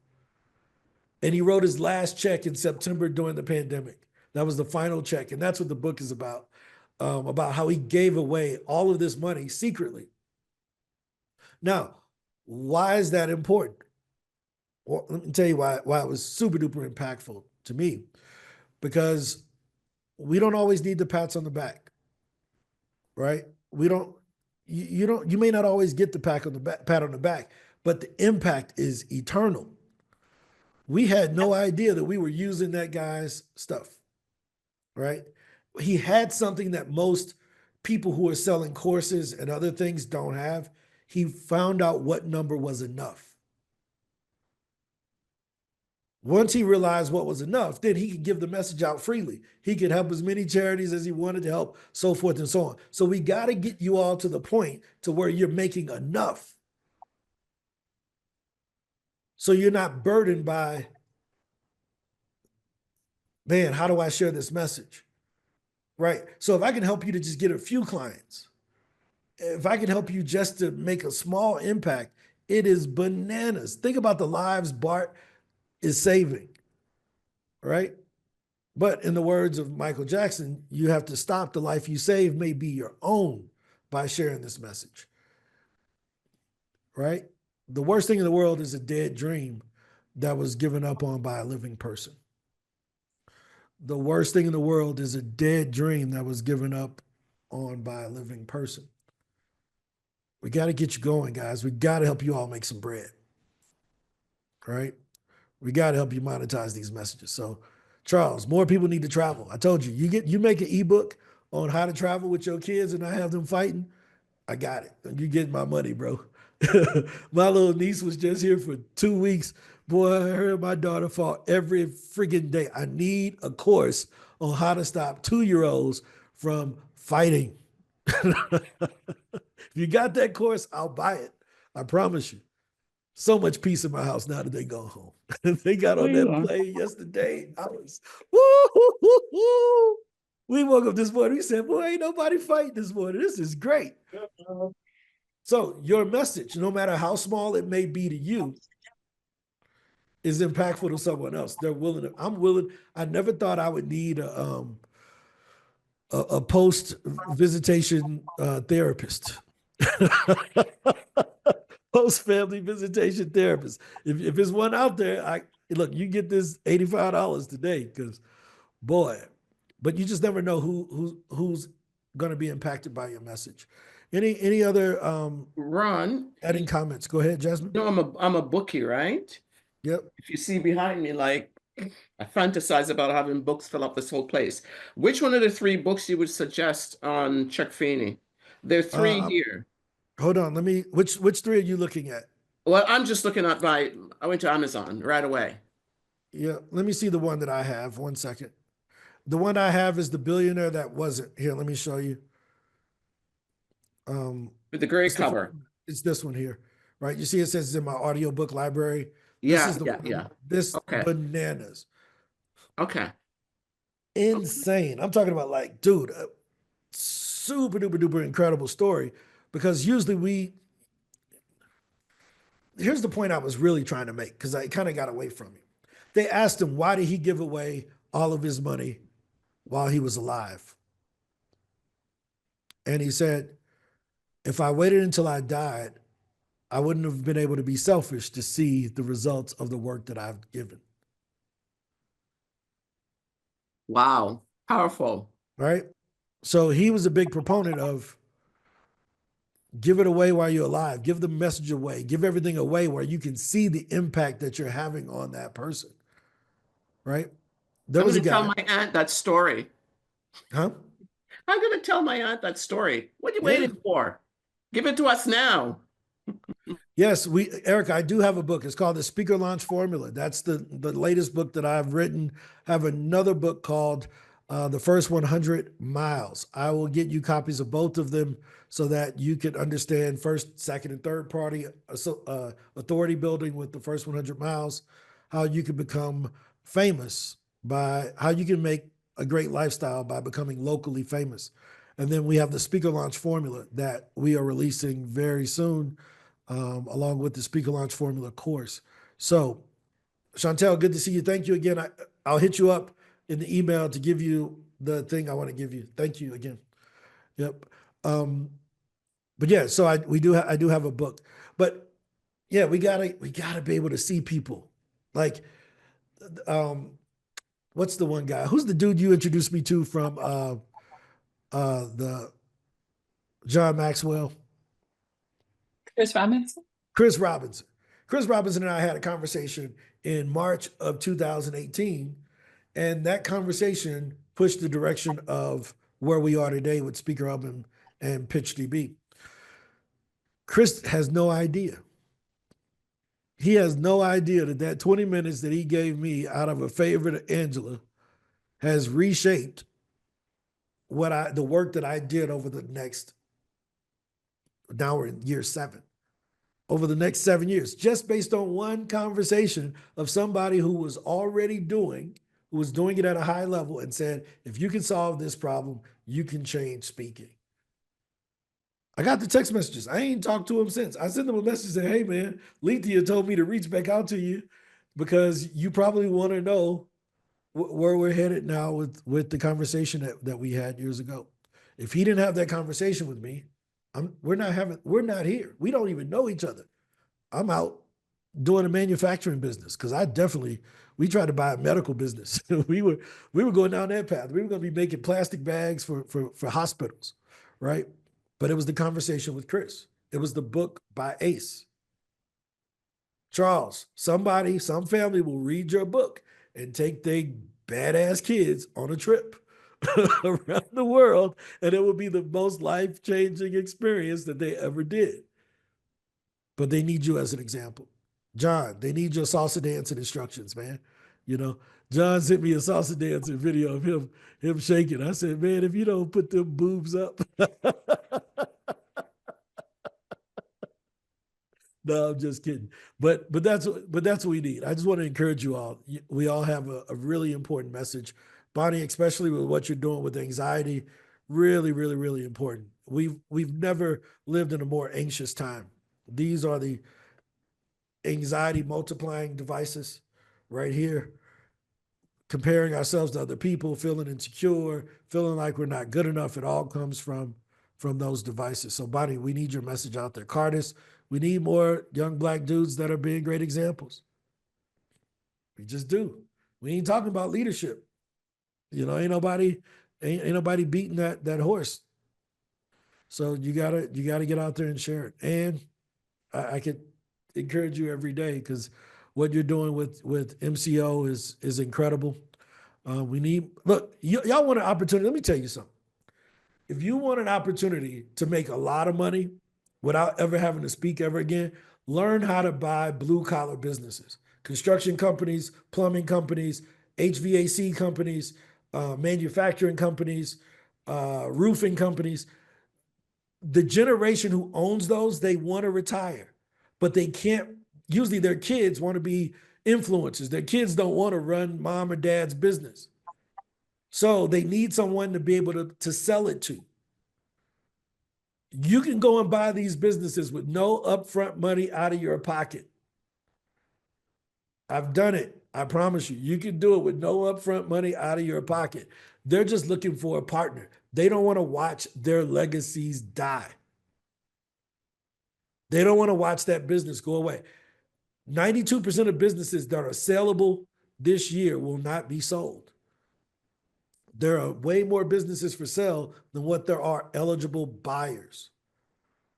And he wrote his last check in September during the pandemic. That was the final check. And that's what the book is about how he gave away all of this money secretly. Now, why is that important? Well, let me tell you why it was super duper impactful to me. Because we don't always need the pats on the back, right? You may not always get the pat on the back, but the impact is eternal. We had no idea that we were using that guy's stuff, right? He had something that most people who are selling courses and other things don't have. He found out what number was enough. Once he realized what was enough, then he could give the message out freely. He could help as many charities as he wanted to help, so forth and so on. So we got to get you all to the point to where you're making enough. So you're not burdened by, man, how do I share this message? Right? So if I can help you to just get a few clients, if I can help you just to make a small impact, it is bananas. Think about the lives Bart is saving, right? But in the words of Michael Jackson, you have to stop. The life you save may be your own by sharing this message, right? The worst thing in the world is a dead dream that was given up on by a living person. The worst thing in the world is a dead dream that was given up on by a living person. We got to get you going, guys. We got to help you all make some bread, right? We got to help you monetize these messages. So, Charles, more people need to travel. I told you, you make an ebook on how to travel with your kids and not have them fighting. I got it. You get my money, bro. My little niece was just here for 2 weeks. Boy, I heard my daughter fought every freaking day. I need a course on how to stop 2-year-olds from fighting. If you got that course, I'll buy it. I promise you. So much peace in my house now that they go home. They got on that plane yesterday. I was, woo. We woke up this morning. We said, boy, ain't nobody fighting this morning. This is great. So your message, no matter how small it may be to you, is impactful to someone else. They're willing to, I'm willing. I never thought I would need a post-visitation therapist. Post-family visitation therapist. If there's one out there, look, you get this $85 today because, boy, but you just never know who's going to be impacted by your message. Any other Ron, adding comments? Go ahead, Jasmine. you know, I'm a bookie, right? Yep. If you see behind me, like I fantasize about having books fill up this whole place. Which one of the 3 books you would suggest on Chuck Feeney? There are 3 here. Hold on, which 3 are you looking at? Well, I'm just looking at I went to Amazon right away. Yeah, let me see the one that I have. 1 second. The one I have is The Billionaire That Wasn't. Here, let me show you. With the gray cover. It's this one here, right? You see it says it's in my audiobook library. Yeah, This is This bananas. Okay. Insane. I'm talking about like, dude, a super duper duper incredible story, because usually here's the point I was really trying to make, because I kind of got away from it. They asked him, why did he give away all of his money while he was alive? And he said, if I waited until I died, I wouldn't have been able to be selfish to see the results of the work that I've given. Wow, powerful. Right? So he was a big proponent of give it away while you're alive, give the message away, give everything away where you can see the impact that you're having on that person. Right? There I'm was a going to tell guy. my aunt that story. Huh? I'm going to tell my aunt that story. What are you Yeah. waiting for? Give it to us now. Yes, Eric, I do have a book. It's called The Speaker Launch Formula. That's the latest book that I've written. I have another book called The First 100 Miles. I will get you copies of both of them so that you can understand first, second, and third party authority building with the first 100 miles, how you can become famous by how you can make a great lifestyle by becoming locally famous. And then we have the Speaker Launch Formula that we are releasing very soon, along with the Speaker Launch Formula course. So, Chantel, good to see you. Thank you again. I'll hit you up in the email to give you the thing I want to give you. Thank you again. Yep. But yeah, so I do have a book. But yeah, we gotta be able to see people. Like, what's the one guy? Who's the dude you introduced me to from the John Maxwell? Chris Robinson. Chris Robinson. Chris Robinson and I had a conversation in March of 2018, and that conversation pushed the direction of where we are today with SpeakerHub and PitchDB. Chris has no idea. He has no idea that 20 minutes that he gave me out of a favor to Angela has reshaped the work that I did over the next, now we're in year 7. Over the next 7 years, just based on one conversation of somebody who was doing it at a high level and said, if you can solve this problem, you can change speaking. I got the text messages. I ain't talked to him since. I sent him a message saying, hey man, Lethea told me to reach back out to you because you probably want to know where we're headed now with the conversation that we had years ago. If he didn't have that conversation with me, we're not here. We don't even know each other. I'm out doing a manufacturing business because we tried to buy a medical business. we were going down that path. We were going to be making plastic bags for hospitals, right? But it was the conversation with Chris. It was the book by Ace. Charles, some family will read your book and take their badass kids on a trip around the world, and it will be the most life-changing experience that they ever did. But they need you as an example. John, they need your salsa dancing instructions, man. You know, John sent me a salsa dancing video of him shaking. I said, man, if you don't put them boobs up. No, I'm just kidding. But that's what we need. I just want to encourage you all. We all have a really important message. Bonnie, especially with what you're doing with anxiety, really, really, really important. We've never lived in a more anxious time. These are the anxiety multiplying devices right here. Comparing ourselves to other people, feeling insecure, feeling like we're not good enough. It all comes from those devices. So Bonnie, we need your message out there. Cardis, we need more young Black dudes that are being great examples. We just do. We ain't talking about leadership. You know, ain't nobody beating that horse. So you gotta get out there and share it. And I could encourage you every day because what you're doing with MCO is incredible. Y'all want an opportunity. Let me tell you something. If you want an opportunity to make a lot of money without ever having to speak ever again, learn how to buy blue collar businesses, construction companies, plumbing companies, HVAC companies, manufacturing companies, roofing companies. The generation who owns those, they want to retire, but they can't. Usually their kids want to be influencers. Their kids don't want to run mom or dad's business. So they need someone to be able to sell it to. You can go and buy these businesses with no upfront money out of your pocket. I've done it. I promise you, you can do it with no upfront money out of your pocket. They're just looking for a partner. They don't want to watch their legacies die. They don't want to watch that business go away. 92% of businesses that are saleable this year will not be sold. There are way more businesses for sale than what there are eligible buyers.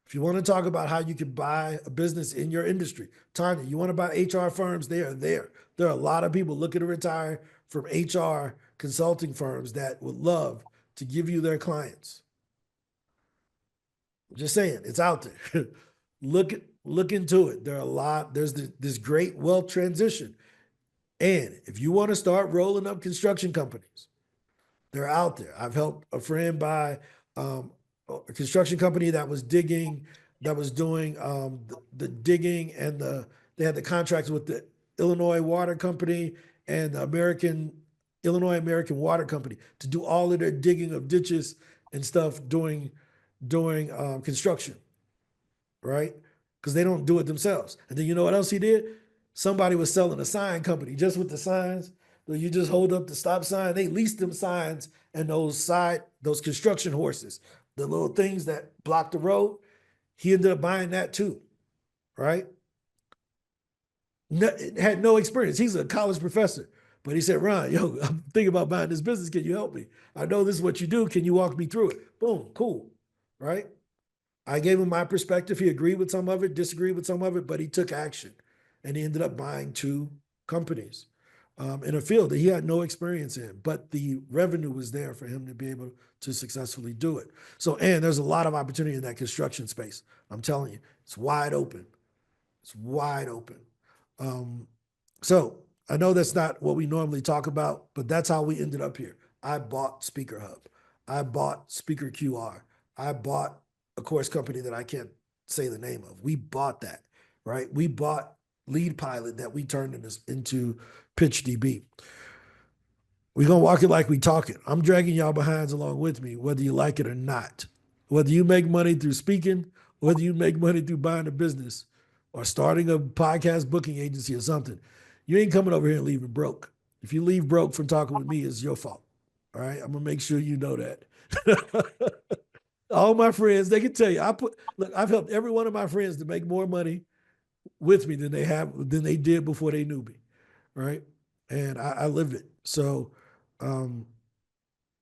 If you want to talk about how you can buy a business in your industry, Tanya, you want to buy HR firms, they are there. There are a lot of people looking to retire from HR consulting firms that would love to give you their clients. I'm just saying, it's out there. Look into it. There are a lot, there's this great wealth transition. And if you want to start rolling up construction companies, they're out there. I've helped a friend buy a construction company that was digging, that was doing the digging, and they had the contracts with the Illinois Water Company and the Illinois American Water Company to do all of their digging of ditches and stuff during construction, right? Because they don't do it themselves. And then you know what else he did? Somebody was selling a sign company just with the signs. So you just hold up the stop sign. They leased them signs and those construction horses, the little things that block the road. He ended up buying that too, right? Had no experience. He's a college professor, but he said, Ron, yo, I'm thinking about buying this business. Can you help me? I know this is what you do. Can you walk me through it? Boom, cool, right? I gave him my perspective. He agreed with some of it, disagreed with some of it, but he took action. And he ended up buying 2 companies in a field that he had no experience in, but the revenue was there for him to be able to successfully do it. So, and there's a lot of opportunity in that construction space. I'm telling you, it's wide open. It's wide open. So I know that's not what we normally talk about, but that's how we ended up here. I bought SpeakerHub. I bought SpeakerQR. I bought a course company that I can't say the name of. We bought that, right? We bought Lead Pilot that we turned into PitchDB. We're going to walk it like we talk it. I'm dragging y'all behinds along with me, whether you like it or not. Whether you make money through speaking, whether you make money through buying a business or starting a podcast booking agency or something, you ain't coming over here and leaving broke. If you leave broke from talking with me, it's your fault. All right? I'm going to make sure you know that. All my friends, they can tell you, I've helped every one of my friends to make more money with me than they did before they knew me, right? And I live it. So,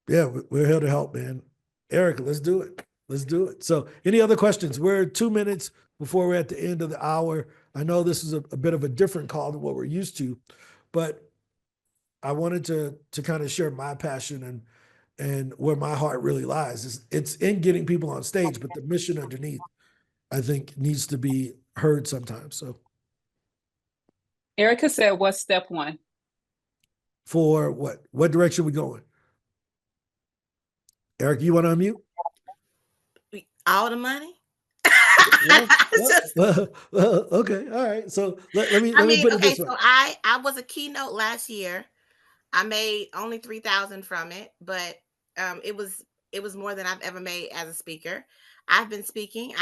yeah, we're here to help, man. Erica, let's do it. Let's do it. So, any other questions? We're 2 minutes before we're at the end of the hour. I know this is a bit of a different call than what we're used to, but I wanted to kind of share my passion and where my heart really lies. It's in getting people on stage, but the mission underneath, I think, needs to be heard sometimes. So Erica said, what's step 1? For what? What direction we going? Eric, you want to unmute? All the money. Okay, all right. So let me put it this way. So I was a keynote last year. I made only 3,000 from it, but it was more than I've ever made as a speaker. I've been speaking.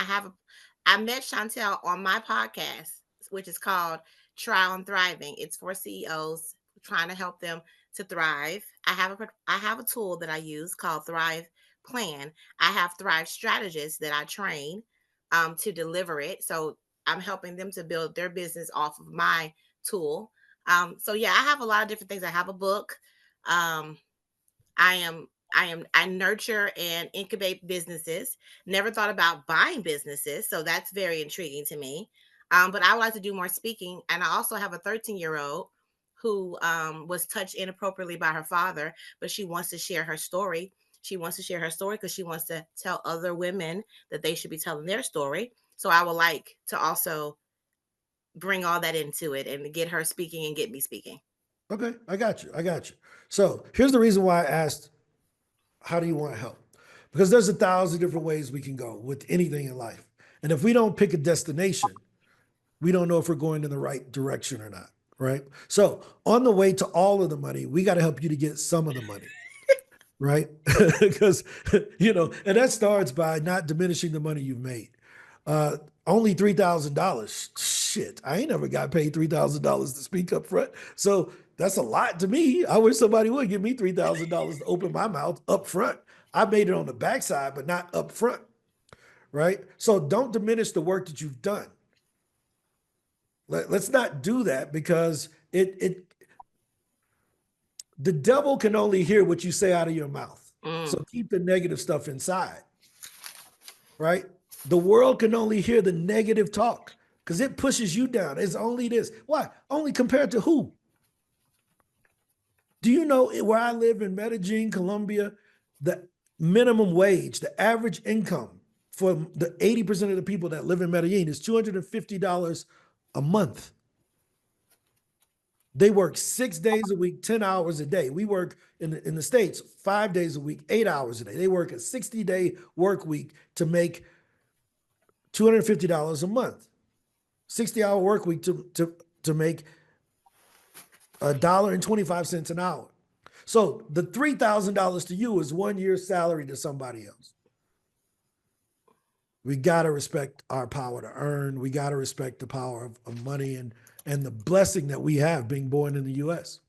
I met Chantel on my podcast, which is called Trial and Thriving. It's for CEOs trying to help them to thrive. I have a tool that I use called Thrive Plan. I have Thrive strategists that I train to deliver it. So I'm helping them to build their business off of my tool. So yeah, I have a lot of different things. I have a book. I nurture and incubate businesses. Never thought about buying businesses. So that's very intriguing to me. But I would like to do more speaking. And I also have a 13-year-old who was touched inappropriately by her father, but she wants to share her story. She wants to share her story because she wants to tell other women that they should be telling their story. So I would like to also bring all that into it and get her speaking and get me speaking. Okay, I got you. So here's the reason why I asked, how do you want help? Because there's 1,000 different ways we can go with anything in life. And if we don't pick a destination, we don't know if we're going in the right direction or not, right? So on the way to all of the money, we got to help you to get some of the money, right? Because, and that starts by not diminishing the money you've made. Only $3,000. Shit, I ain't never got paid $3,000 to speak up front. So that's a lot to me. I wish somebody would give me $3,000 to open my mouth up front. I made it on the backside, but not up front, right? So don't diminish the work that you've done. Let's not do that, because the devil can only hear what you say out of your mouth. So keep the negative stuff inside, right? The world can only hear the negative talk because it pushes you down. It's only this. Why? Only compared to who? Do you know where I live in Medellin, Colombia, the minimum wage, the average income for the 80% of the people that live in Medellin is $250 a month. They work 6 days a week, 10 hours a day. We work in the States 5 days a week, 8 hours a day. They work a 60-day work week to make $250 a month. 60-hour work week to make $1.25 an hour. So the $3,000 to you is 1 year's salary to somebody else. We got to respect our power to earn. We got to respect the power of money and the blessing that we have being born in the U.S.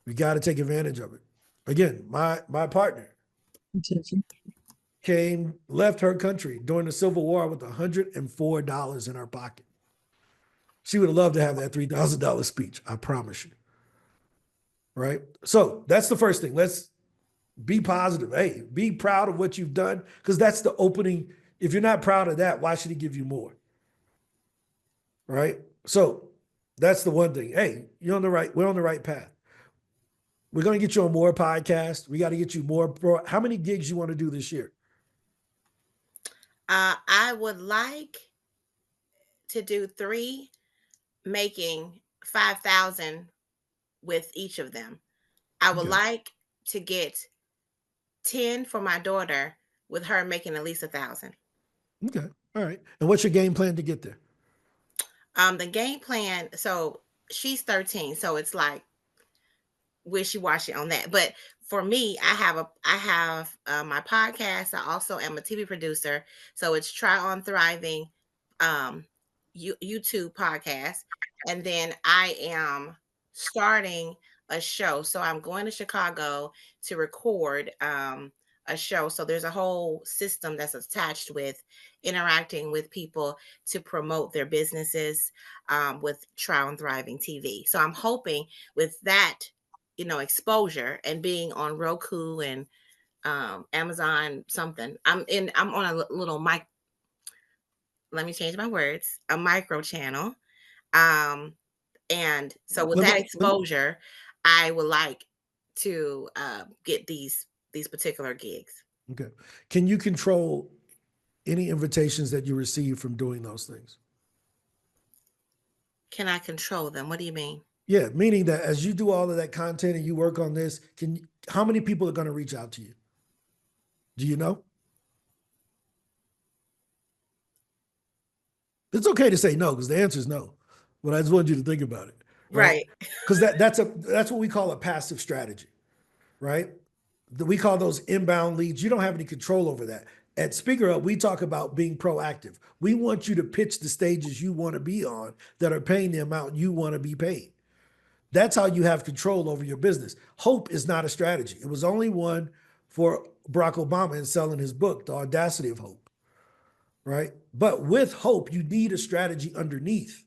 We got to take advantage of it. Again, my partner left her country during the Civil War with $104 in her pocket. She would have loved to have that $3,000 speech, I promise you. Right? So that's the first thing. Let's be positive. Hey, be proud of what you've done, because that's the opening. If you're not proud of that, why should he give you more? Right? So that's the one thing. Hey, we're on the right path. We're going to get you on more podcasts. We got to get you more. How many gigs you want to do this year? I would like to do 3, making 5,000 with each of them. I would like to get 10 for my daughter, with her making at least 1,000. Okay. All right. And what's your game plan to get there? The game plan, so she's 13, so it's like wishy-washy on that. But for me, I have my podcast. I also am a TV producer, so it's Try on Thriving YouTube podcast. And then I am starting a show. So I'm going to Chicago to record a show. So there's a whole system that's attached with interacting with people to promote their businesses with Try on Thriving TV. So I'm hoping with that, exposure and being on Roku and Amazon something. I'm on a little mic. Let me change my words. A micro channel. And so with that exposure, I would like to get these particular gigs. Okay. Can you control any invitations that you receive from doing those things? Can I control them? What do you mean? Yeah, meaning that as you do all of that content and you work on this, how many people are going to reach out to you? Do you know? It's okay to say no, because the answer is no. But I just want you to think about it. Right. Because that's what we call a passive strategy, right? We call those inbound leads. You don't have any control over that. At SpeakerHub, we talk about being proactive. We want you to pitch the stages you want to be on that are paying the amount you want to be paid. That's how you have control over your business. Hope is not a strategy. It was only one for Barack Obama in selling his book, The Audacity of Hope, right? But with hope, you need a strategy underneath.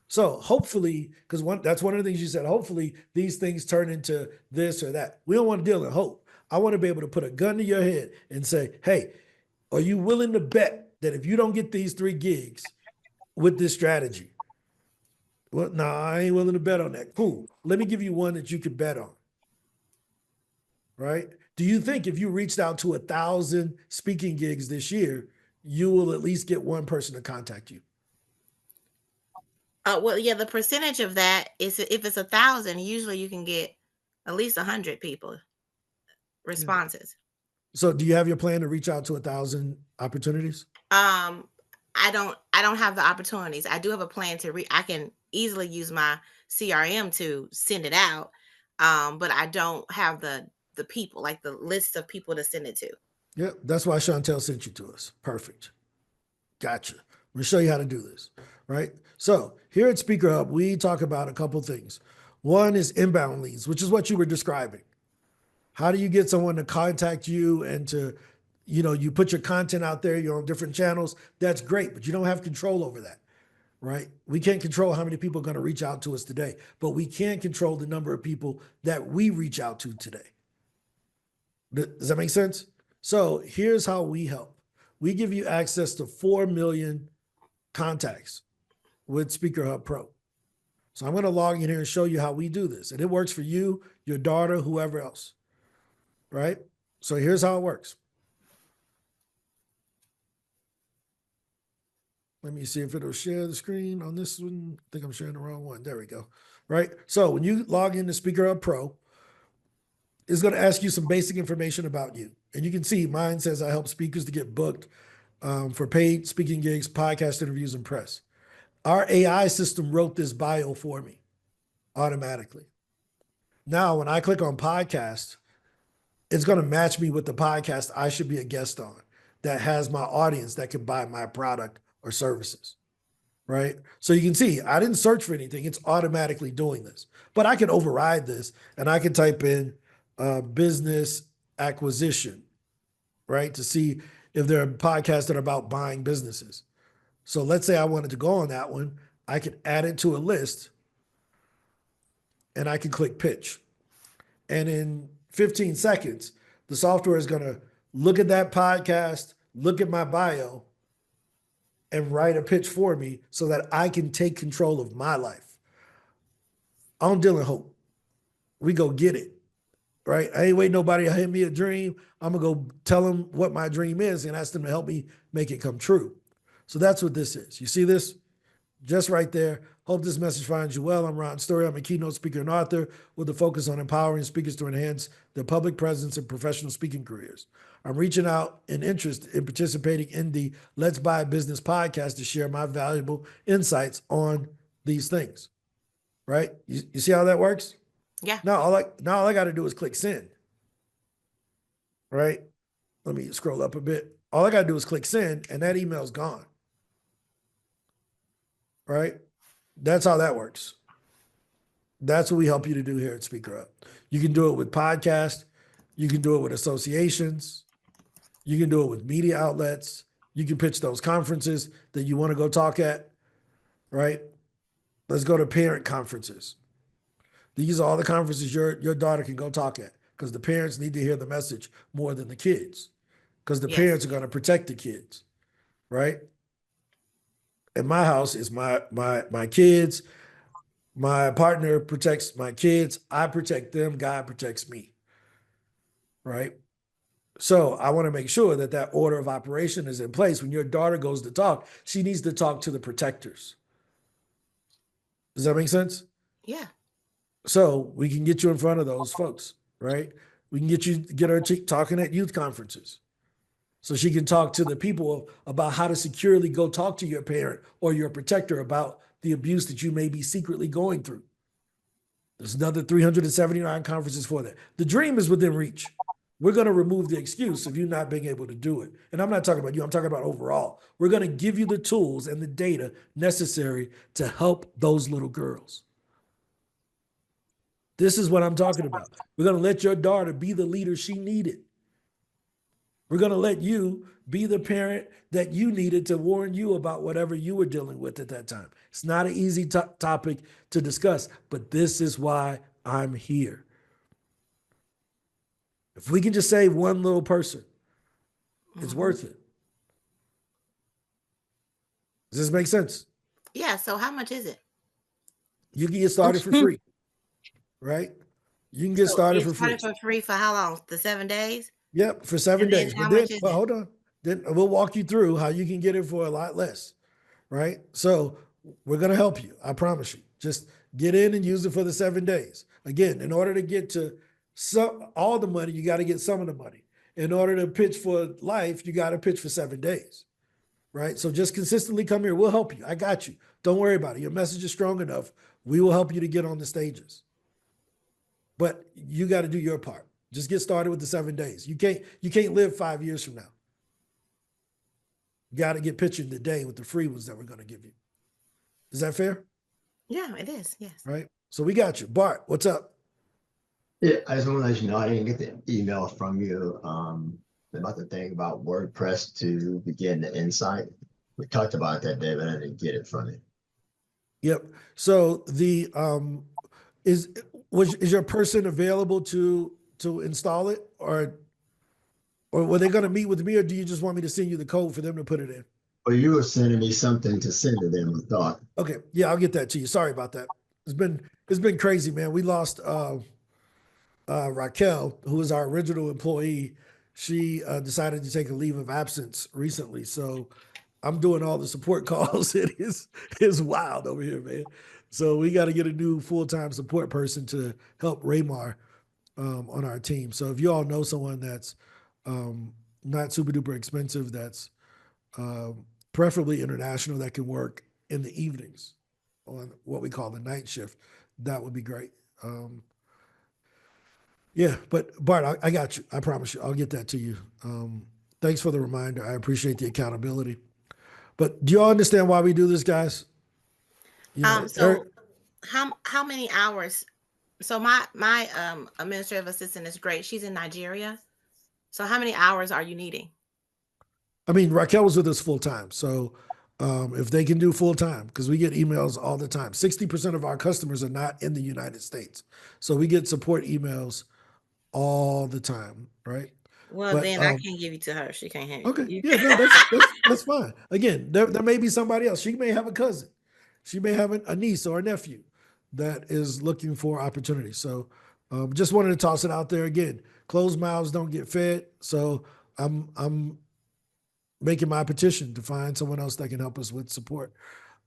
So hopefully, because that's one of the things you said, hopefully these things turn into this or that. We don't want to deal in hope. I want to be able to put a gun to your head and say, hey, are you willing to bet that if you don't get these 3 gigs with this strategy? Well, no, I ain't willing to bet on that. Cool. Let me give you one that you could bet on. Right? Do you think if you reached out to 1,000 speaking gigs this year, you will at least get one person to contact you? Well, yeah, the percentage of that is, if it's 1,000, usually you can get at least 100 people responses. So do you have your plan to reach out to 1,000 opportunities? I don't have the opportunities. I do have a plan I can easily use my CRM to send it out. But I don't have the people, like the list of people to send it to. Yep. That's why Chantel sent you to us. Perfect. Gotcha. I'm going to show you how to do this, right? So here at SpeakerHub, we talk about a couple things. One is inbound leads, which is what you were describing, How do you get someone to contact you and to, you put your content out there, you're on different channels. That's great, but you don't have control over that, right? We can't control how many people are going to reach out to us today, but we can control the number of people that we reach out to today. Does that make sense? So here's how we help. We give you access to 4 million contacts with SpeakerHub Pro. So I'm going to log in here and show you how we do this. And it works for you, your daughter, whoever else, right? So here's how it works. Let me see if it'll share the screen on this one. I think I'm sharing the wrong one. There we go. Right? So when you log into SpeakerHub Pro, it's going to ask you some basic information about you. And you can see mine says I help speakers to get booked for paid speaking gigs, podcast interviews, and press. Our AI system wrote this bio for me automatically. Now, when I click on podcast, it's going to match me with the podcast I should be a guest on that has my audience that can buy my product or services, right? So you can see I didn't search for anything. It's automatically doing this. But I can override this and I can type in business acquisition, right? To see if there are podcasts that are about buying businesses. So let's say I wanted to go on that one. I can add it to a list and I can click pitch. And in 15 seconds, the software is going to look at that podcast, look at my bio, and write a pitch for me so that I can take control of my life. I'm Dylan Hope. We go get it, right? I ain't waiting nobody to hand me a dream. I'm going to go tell them what my dream is and ask them to help me make it come true. So that's what this is. You see this? Just right there. Hope this message finds you well. I'm Ron Story. I'm a keynote speaker and author with a focus on empowering speakers to enhance their public presence and professional speaking careers. I'm reaching out in interest in participating in the Let's Buy Business podcast to share my valuable insights on these things, right? You see how that works? Yeah. Now all I got to do is click send, right? Let me scroll up a bit. All I got to do is click send and that email's gone, right? That's how that works. That's what we help you to do here at SpeakerHub. You can do it with podcasts. You can do it with associations. You can do it with media outlets. You can pitch those conferences that you want to go talk at, right? Let's go to parent conferences. These are all the conferences your daughter can go talk at because the parents need to hear the message more than the kids because the parents are going to protect the kids, right? In my house, it's my kids. My partner protects my kids. I protect them. God protects me, right? So I want to make sure that that order of operation is in place. When your daughter goes to talk, she needs to talk to the protectors. Does that make sense? Yeah. So we can get you in front of those folks, right? We can get her talking at youth conferences. So she can talk to the people about how to securely go talk to your parent or your protector about the abuse that you may be secretly going through. There's another 379 conferences for that. The dream is within reach. We're going to remove the excuse of you not being able to do it. And I'm not talking about you, I'm talking about overall. We're going to give you the tools and the data necessary to help those little girls. This is what I'm talking about. We're going to let your daughter be the leader she needed. We're going to let you be the parent that you needed to warn you about whatever you were dealing with at that time. It's not an easy topic to discuss, but this is why I'm here. If we can just save one little person, it's worth it. Does this make sense? Yeah. So how much is it? You can get started for free, right? You can get started for free. For free for how long? The 7 days? Yep, for 7 And then days. how But then, much is well, it? hold on. Then we'll walk you through how you can get it for a lot less, right? So we're going to help you. I promise you. Just get in and use it for the 7 days. Again, in order to get to all the money, you got to get some of the money. In order to pitch for life, you got to pitch for 7 days, right? So just consistently come here. We'll help you. I got you. Don't worry about it. Your message is strong enough. We will help you to get on the stages. But you got to do your part. Just get started with the 7 days. You can't live 5 years from now. You got to get pitching today with the free ones that we're going to give you. Is that fair? Yeah, it is. Yes. Right. So we got you. Bart, what's up? Yeah, I just want to let you know I didn't get the email from you about the thing about WordPress to begin the insight. We talked about that, David. I didn't get it from you. Yep. So the is your person available to install it, or were they going to meet with me, or do you just want me to send you the code for them to put it in? Well, you were sending me something to send to them, I thought. Okay. Yeah, I'll get that to you. Sorry about that. It's been crazy, man. We lost Raquel, who was our original employee. She decided to take a leave of absence recently, so I'm doing all the support calls. It's wild over here, man. So we got to get a new full-time support person to help Raymar on our team. So if you all know someone that's not super duper expensive, that's preferably international, that can work in the evenings on what we call the night shift, that would be great. Yeah, but Bart, I got you. I promise you, I'll get that to you. Thanks for the reminder. I appreciate the accountability. But do you all understand why we do this, guys? You know, So how many hours? So my administrative assistant is great. She's in Nigeria. So how many hours are you needing? I mean, Raquel was with us full time. So if they can do full time, because we get emails all the time. 60% of our customers are not in the United States. So we get support emails all the time, right? Well, But then I can't give you to her. She can't handle okay, you. yeah, no, that's fine. Again, there may be somebody else. She may have a cousin, she may have a niece or a nephew that is looking for opportunities. So, just wanted to toss it out there again. Closed mouths don't get fed. So I'm making my petition to find someone else that can help us with support.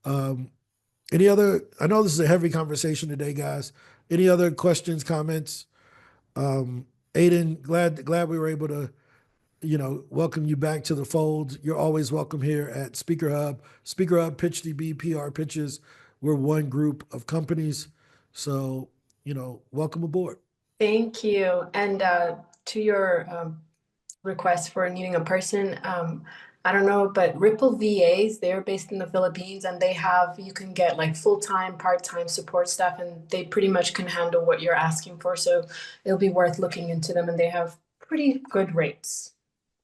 Any other? I know this is a heavy conversation today, guys. Any other questions, comments? Aiden, glad we were able to, welcome you back to the fold. You're always welcome here at SpeakerHub. SpeakerHub, PitchDB, PR Pitches. We're one group of companies. So, welcome aboard. Thank you. And to your request for needing a person, I don't know, but Ripple VAs, they're based in the Philippines, and you can get like full-time, part-time support staff, and they pretty much can handle what you're asking for. So it'll be worth looking into them, and they have pretty good rates.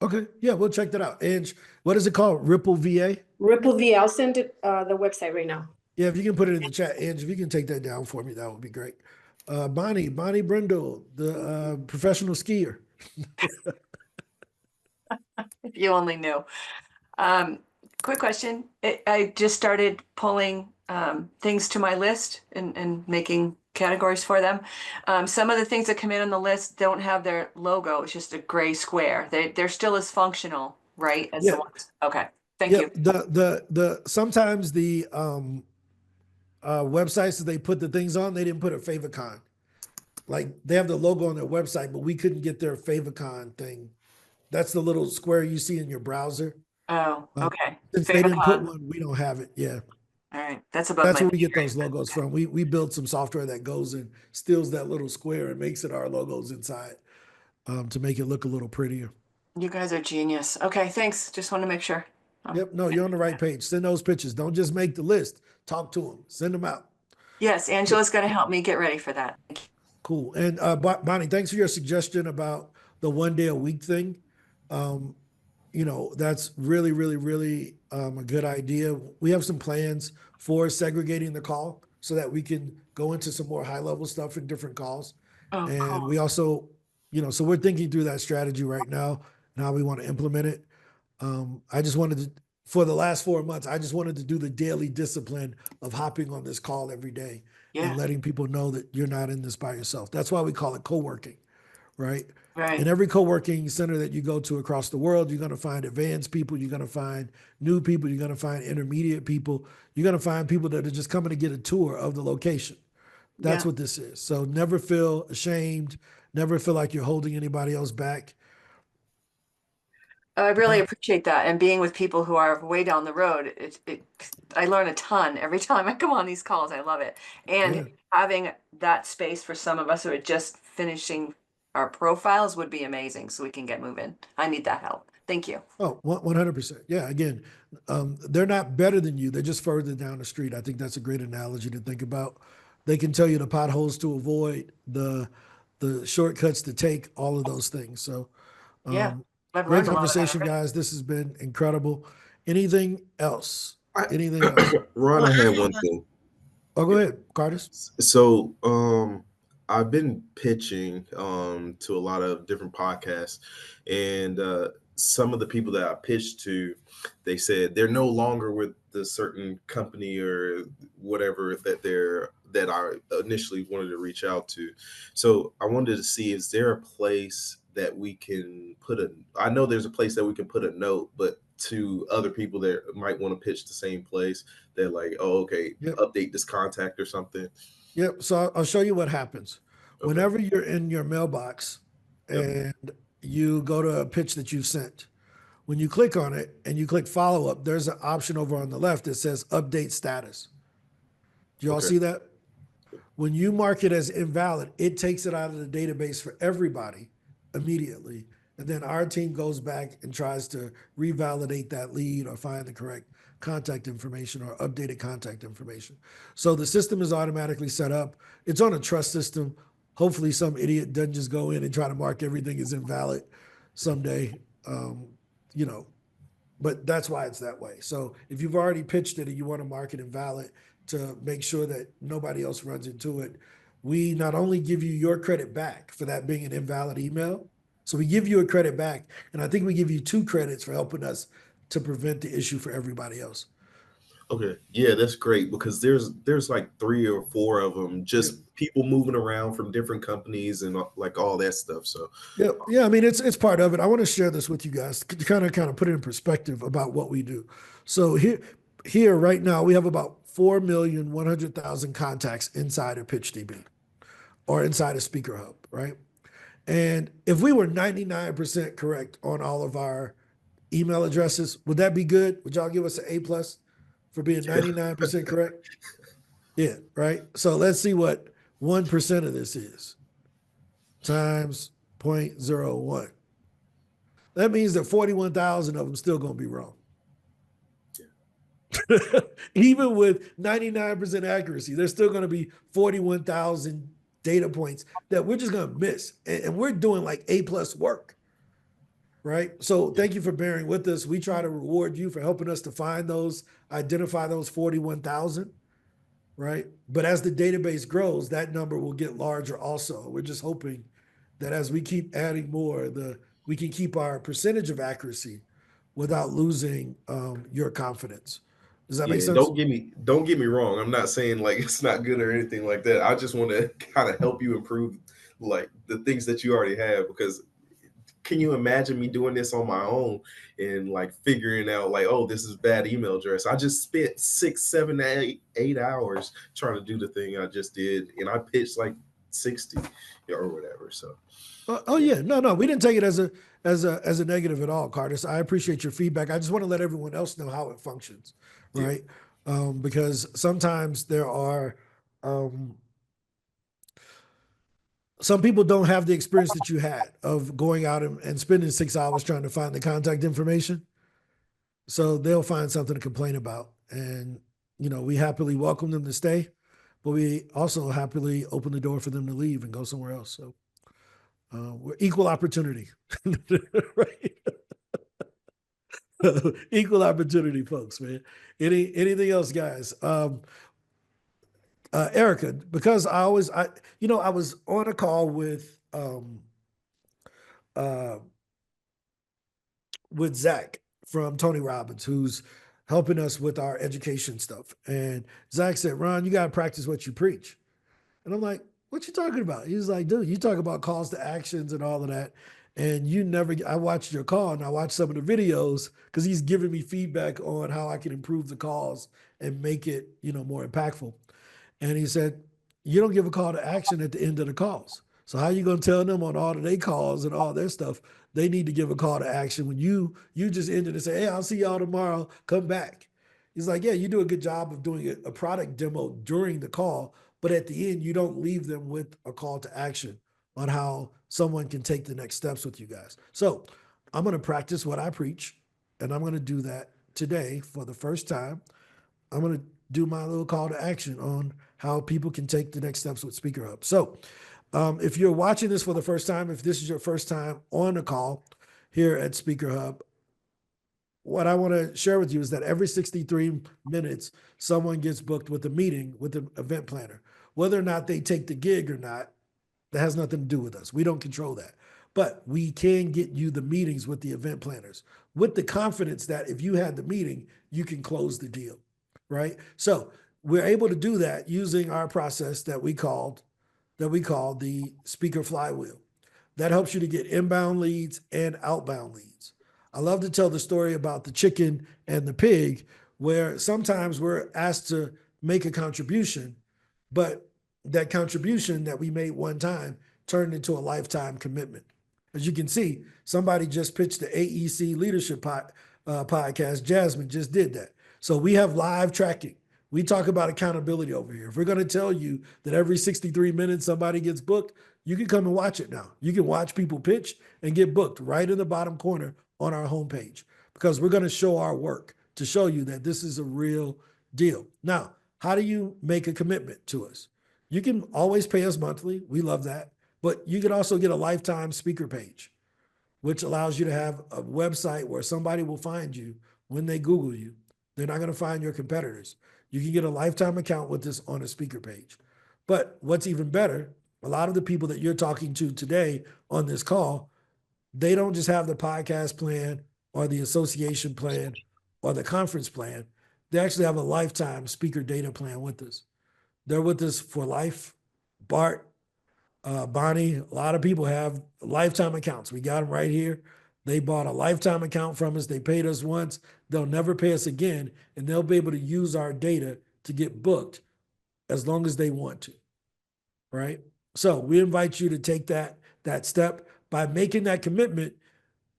Okay. Yeah, we'll check that out. Ange, what is it called? Ripple VA? Ripple VA, I'll send it the website right now. Yeah, if you can put it in the chat, Ange, if you can take that down for me, that would be great. Bonnie Brindle, the professional skier. If you only knew. Quick question. I just started pulling things to my list and making categories for them. Some of the things that come in on the list don't have their logo. It's just a gray square. They're still as functional, right? As the ones. Okay. Thank you. The sometimes the websites that they put the things on, they didn't put a favicon. Like they have the logo on their website, but we couldn't get their favicon thing. That's the little square you see in your browser. Oh, okay. Since they didn't put one, we don't have it. Yeah. All right. That's about That's where we get those logos from. We built some software that goes and steals that little square and makes it our logos inside to make it look a little prettier. You guys are genius. Okay, thanks. Just want to make sure. Yep. No, you're on the right page. Send those pictures. Don't just make the list. Talk to them. Send them out. Yes, Angela's going to help me get ready for that. Cool. And Bonnie, thanks for your suggestion about the 1 day a week thing. That's really, really, really a good idea. We have some plans for segregating the call so that we can go into some more high level stuff in different calls. Oh, And cool. we also, so we're thinking through that strategy right now and how we want to implement it. I just wanted to, for the last 4 months, I just wanted to do the daily discipline of hopping on this call every day and letting people know that you're not in this by yourself. That's why we call it co-working, right? Right. In every co-working center that you go to across the world, you're going to find advanced people, you're going to find new people, you're going to find intermediate people, you're going to find people that are just coming to get a tour of the location. That's what this is. So never feel ashamed, never feel like you're holding anybody else back. I really appreciate that. And being with people who are way down the road, I learn a ton every time I come on these calls. I love it. And having that space for some of us who are just finishing our profiles would be amazing so we can get moving. I need that help. Thank you. Oh, 100%. Yeah, again, they're not better than you. They're just further down the street. I think that's a great analogy to think about. They can tell you the potholes to avoid, the the shortcuts to take, all of those things. So Yeah, I've great learned a lot of that conversation, already. guys. This has been incredible. Anything else? I- Anything else? Ron, Well, I I had have one a- thing. Oh, go ahead, Curtis. So, I've been pitching to a lot of different podcasts, and some of the people that I pitched to, they said they're no longer with the certain company or whatever that I initially wanted to reach out to. So I wanted to see, is there a place that we can put I know there's a place that we can put a note, but to other people that might want to pitch the same place, they're like, oh, okay, Yep. update this contact or something. Yep. So I'll show you what happens. Okay. Whenever you're in your mailbox and you go to a pitch that you've sent, when you click on it and you click follow up, there's an option over on the left that says update status. Do you all Okay. see that? When you mark it as invalid, it takes it out of the database for everybody immediately. And then our team goes back and tries to revalidate that lead or find the correct contact information or updated contact information. So the system is automatically set up. It's on a trust system. Hopefully some idiot doesn't just go in and try to mark everything as invalid someday, you know, but that's why it's that way. So if you've already pitched it and you want to mark it invalid to make sure that nobody else runs into it, we not only give you your credit back for that being an invalid email, so we give you a credit back, and I think we give you 2 credits for helping us to prevent the issue for everybody else. Okay. Yeah, that's great, because there's like 3 or 4 of them, just people moving around from different companies and like all that stuff. So Yeah. I mean, it's part of it. I want to share this with you guys to kind of put it in perspective about what we do. So here right now we have about 4,100,000 contacts inside of PitchDB or inside of SpeakerHub, right? And if we were 99% correct on all of our email addresses, would that be good? Would y'all give us an A+ for being 99% correct? Yeah, right. So let's see what 1% of this is times 0.01. That means that 41,000 of them still going to be wrong. Even with 99% accuracy, there's still going to be 41,000 data points that we're just going to miss. And we're doing like A+ work, right? So thank you for bearing with us. We try to reward you for helping us to find those, identify those 41,000, right? But as the database grows, that number will get larger also. We're just hoping that as we keep adding more, we can keep our percentage of accuracy without losing your confidence. Does that make sense? Don't get me wrong. I'm not saying like it's not good or anything like that. I just want to kind of help you improve like the things that you already have, because can you imagine me doing this on my own and like figuring out like, oh, this is bad email address? I just spent 6, 7, 8 hours trying to do the thing I just did, and I pitched like 60 or whatever. So yeah, no, we didn't take it as a negative at all, Curtis. I appreciate your feedback. I just want to let everyone else know how it functions, right? Because sometimes there are some people don't have the experience that you had of going out and spending 6 hours trying to find the contact information. So they'll find something to complain about. And, you know, we happily welcome them to stay, but we also happily open the door for them to leave and go somewhere else. So we're equal opportunity, right? Equal opportunity, folks, man. Anything else, guys? Erica, because I was on a call with Zach from Tony Robbins, who's helping us with our education stuff. And Zach said, Ron, you got to practice what you preach. And I'm like, what you talking about? He's like, dude, you talk about calls to actions and all of that. And I watched your call and I watched some of the videos because he's giving me feedback on how I can improve the calls and make it, more impactful. And he said, you don't give a call to action at the end of the calls. So how you going to tell them on all of their calls and all their stuff, they need to give a call to action when you just ended and say, hey, I'll see y'all tomorrow, come back. He's like, yeah, you do a good job of doing a product demo during the call, but at the end, you don't leave them with a call to action on how someone can take the next steps with you guys. So I'm going to practice what I preach, and I'm going to do that today for the first time. I'm going to do my little call to action on how people can take the next steps with SpeakerHub. So If you're watching this for the first time, if this is your first time on a call here at SpeakerHub, what I want to share with you is that every 63 minutes, someone gets booked with a meeting with an event planner. Whether or not they take the gig or not, that has nothing to do with us. We don't control that. But we can get you the meetings with the event planners with the confidence that if you had the meeting, you can close the deal, right? So we're able to do that using our process that we call the speaker flywheel. That helps you to get inbound leads and outbound leads. I love to tell the story about the chicken and the pig, where sometimes we're asked to make a contribution, but that contribution that we made one time turned into a lifetime commitment. As you can see, somebody just pitched the AEC Leadership podcast. Jasmine just did that. So we have live tracking. We talk about accountability over here. If we're going to tell you that every 63 minutes somebody gets booked, you can come and watch it now. You can watch people pitch and get booked right in the bottom corner on our homepage, because we're going to show our work to show you that this is a real deal. Now, how do you make a commitment to us? You can always pay us monthly. We love that. But you can also get a lifetime speaker page, which allows you to have a website where somebody will find you when they Google you. They're not going to find your competitors. You can get a lifetime account with this on a speaker page. But what's even better, a lot of the people that you're talking to today on this call, they don't just have the podcast plan or the association plan or the conference plan. They actually have a lifetime speaker data plan with us. They're with us for life. Bart, Bonnie, a lot of people have lifetime accounts. We got them right here. They bought a lifetime account from us. They paid us once. They'll never pay us again, and they'll be able to use our data to get booked as long as they want to, right? So we invite you to take that step. By making that commitment,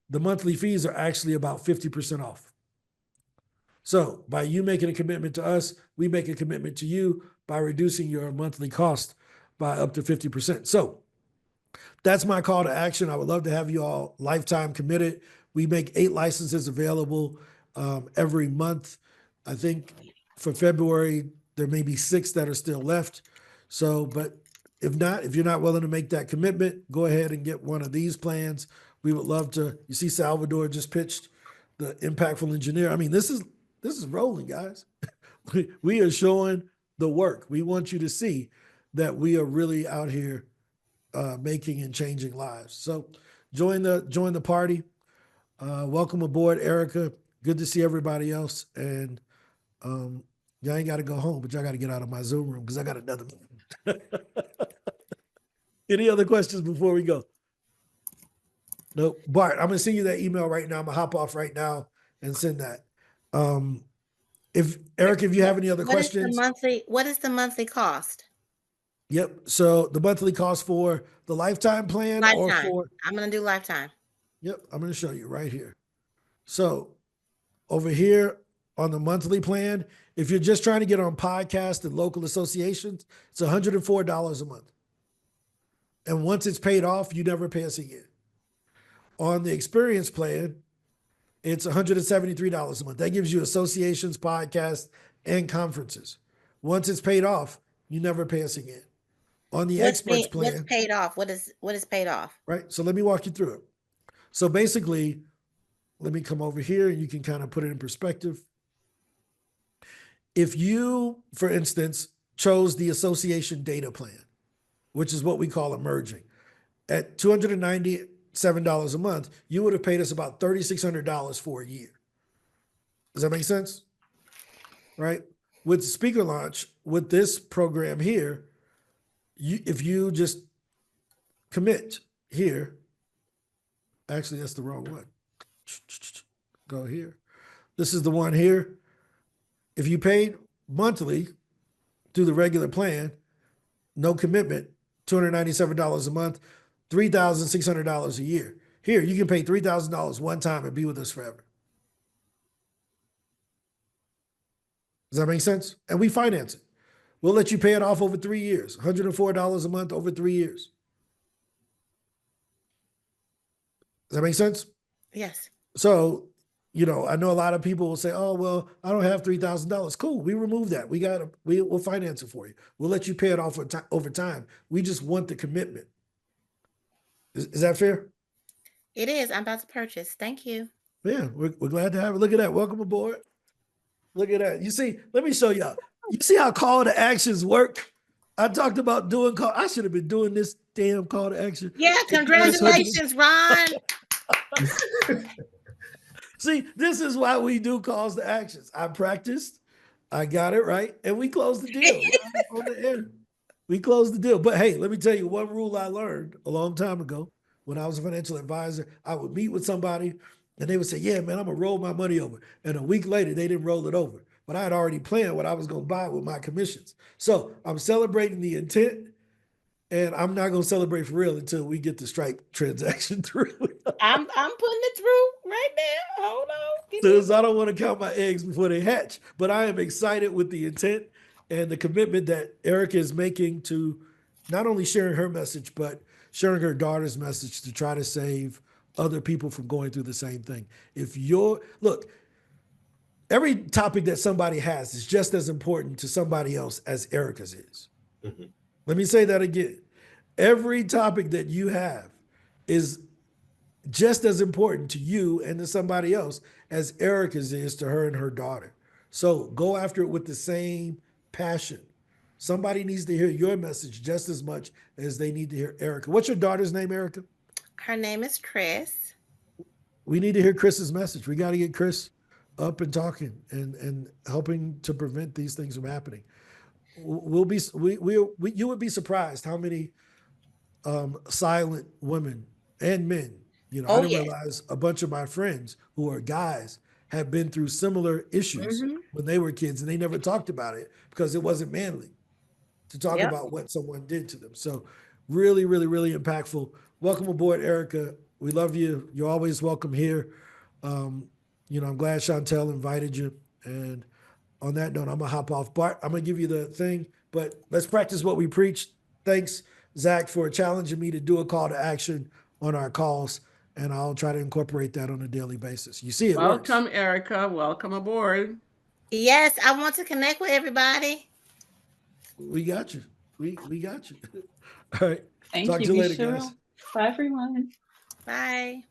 the monthly fees are actually about 50% off. So by you making a commitment to us, we make a commitment to you by reducing your monthly cost by up to 50%. So that's my call to action. I would love to have you all lifetime committed. We make 8 licenses available every month. I think for February, there may be 6 that are still left. So, but if not, if you're not willing to make that commitment, go ahead and get one of these plans. We would love to. You see, Salvador just pitched the impactful engineer. I mean, this is rolling, guys. We are showing the work. We want you to see that we are really out here making and changing lives. So join the party. Welcome aboard, Erica. Good to see everybody else. And y'all ain't got to go home, but y'all got to get out of my Zoom room because I got another meeting. Any other questions before we go? Nope. Bart, I'm going to send you that email right now. I'm going to hop off right now and send that. If you have any other questions. What is the monthly cost? Yep. So the monthly cost for the lifetime plan or for. I'm going to do lifetime. Yep. I'm going to show you right here. So over here on the monthly plan, if you're just trying to get on podcasts and local associations, it's $104 a month. And once it's paid off, you never pay us again. On the experience plan, it's $173 a month. That gives you associations, podcasts, and conferences. Once it's paid off, you never pay us again. On the experts plan, what's paid off? What is paid off? Right. So let me walk you through it. So basically, let me come over here and you can kind of put it in perspective. If you, for instance, chose the association data plan, which is what we call emerging, at $297 a month, you would have paid us about $3,600 for a year. Does that make sense? Right? With Speaker Launch, with this program here, if you just commit here, actually, that's the wrong one. Go here. This is the one here. If you paid monthly through the regular plan, no commitment, $297 a month, $3,600 a year. Here, you can pay $3,000 one time and be with us forever. Does that make sense? And we finance it. We'll let you pay it off over 3 years, $104 a month over 3 years. Does that make sense? Yes. So you know, I know a lot of people will say, "Oh, well, I don't have $3,000." Cool, we remove that. We'll finance it for you. We'll let you pay it off over time. We just want the commitment. Is that fair? It is. I'm about to purchase. Thank you. Yeah, we're glad to have it. Look at that. Welcome aboard. Look at that. You see, let me show y'all. You see how call to actions work? I talked about doing call. I should have been doing this damn call to action. Yeah, congratulations, Ron. See, this is why we do calls to actions. I practiced, I got it right, and we closed the deal on the air. We closed the deal. But hey, let me tell you one rule I learned a long time ago when I was a financial advisor. I would meet with somebody and they would say, "Yeah, man, I'm gonna roll my money over." And a week later, they didn't roll it over. But I had already planned what I was gonna buy with my commissions. So I'm celebrating the intent, and I'm not gonna celebrate for real until we get the Stripe transaction through. I'm putting it through right now. Hold on. Because I don't want to count my eggs before they hatch. But I am excited with the intent and the commitment that Erica is making to not only sharing her message, but sharing her daughter's message to try to save other people from going through the same thing. Look, every topic that somebody has is just as important to somebody else as Erica's is. Mhm. Let me say that again. Every topic that you have is just as important to you and to somebody else as Erica's is to her and her daughter. So go after it with the same passion. Somebody needs to hear your message just as much as they need to hear Erica. What's your daughter's name, Erica? Her name is Chris. We need to hear Chris's message. We got to get Chris up and talking and helping to prevent these things from happening. You would be surprised how many silent women and men. You know, I didn't realize a bunch of my friends who are guys have been through similar issues when they were kids, and they never talked about it because it wasn't manly to talk about what someone did to them. So really, really, really impactful. Welcome aboard, Erica. We love you. You're always welcome here. You know, I'm glad Chantel invited you. And on that note, I'm gonna hop off. Bart, I'm gonna give you the thing, but let's practice what we preach. Thanks, Zach, for challenging me to do a call to action on our calls, and I'll try to incorporate that on a daily basis. You see, it works. Welcome, Erica. Welcome aboard. Yes, I want to connect with everybody. We got you. We got you. All right. Thank Talk you. to you We later, sure guys. will. Bye, everyone. Bye.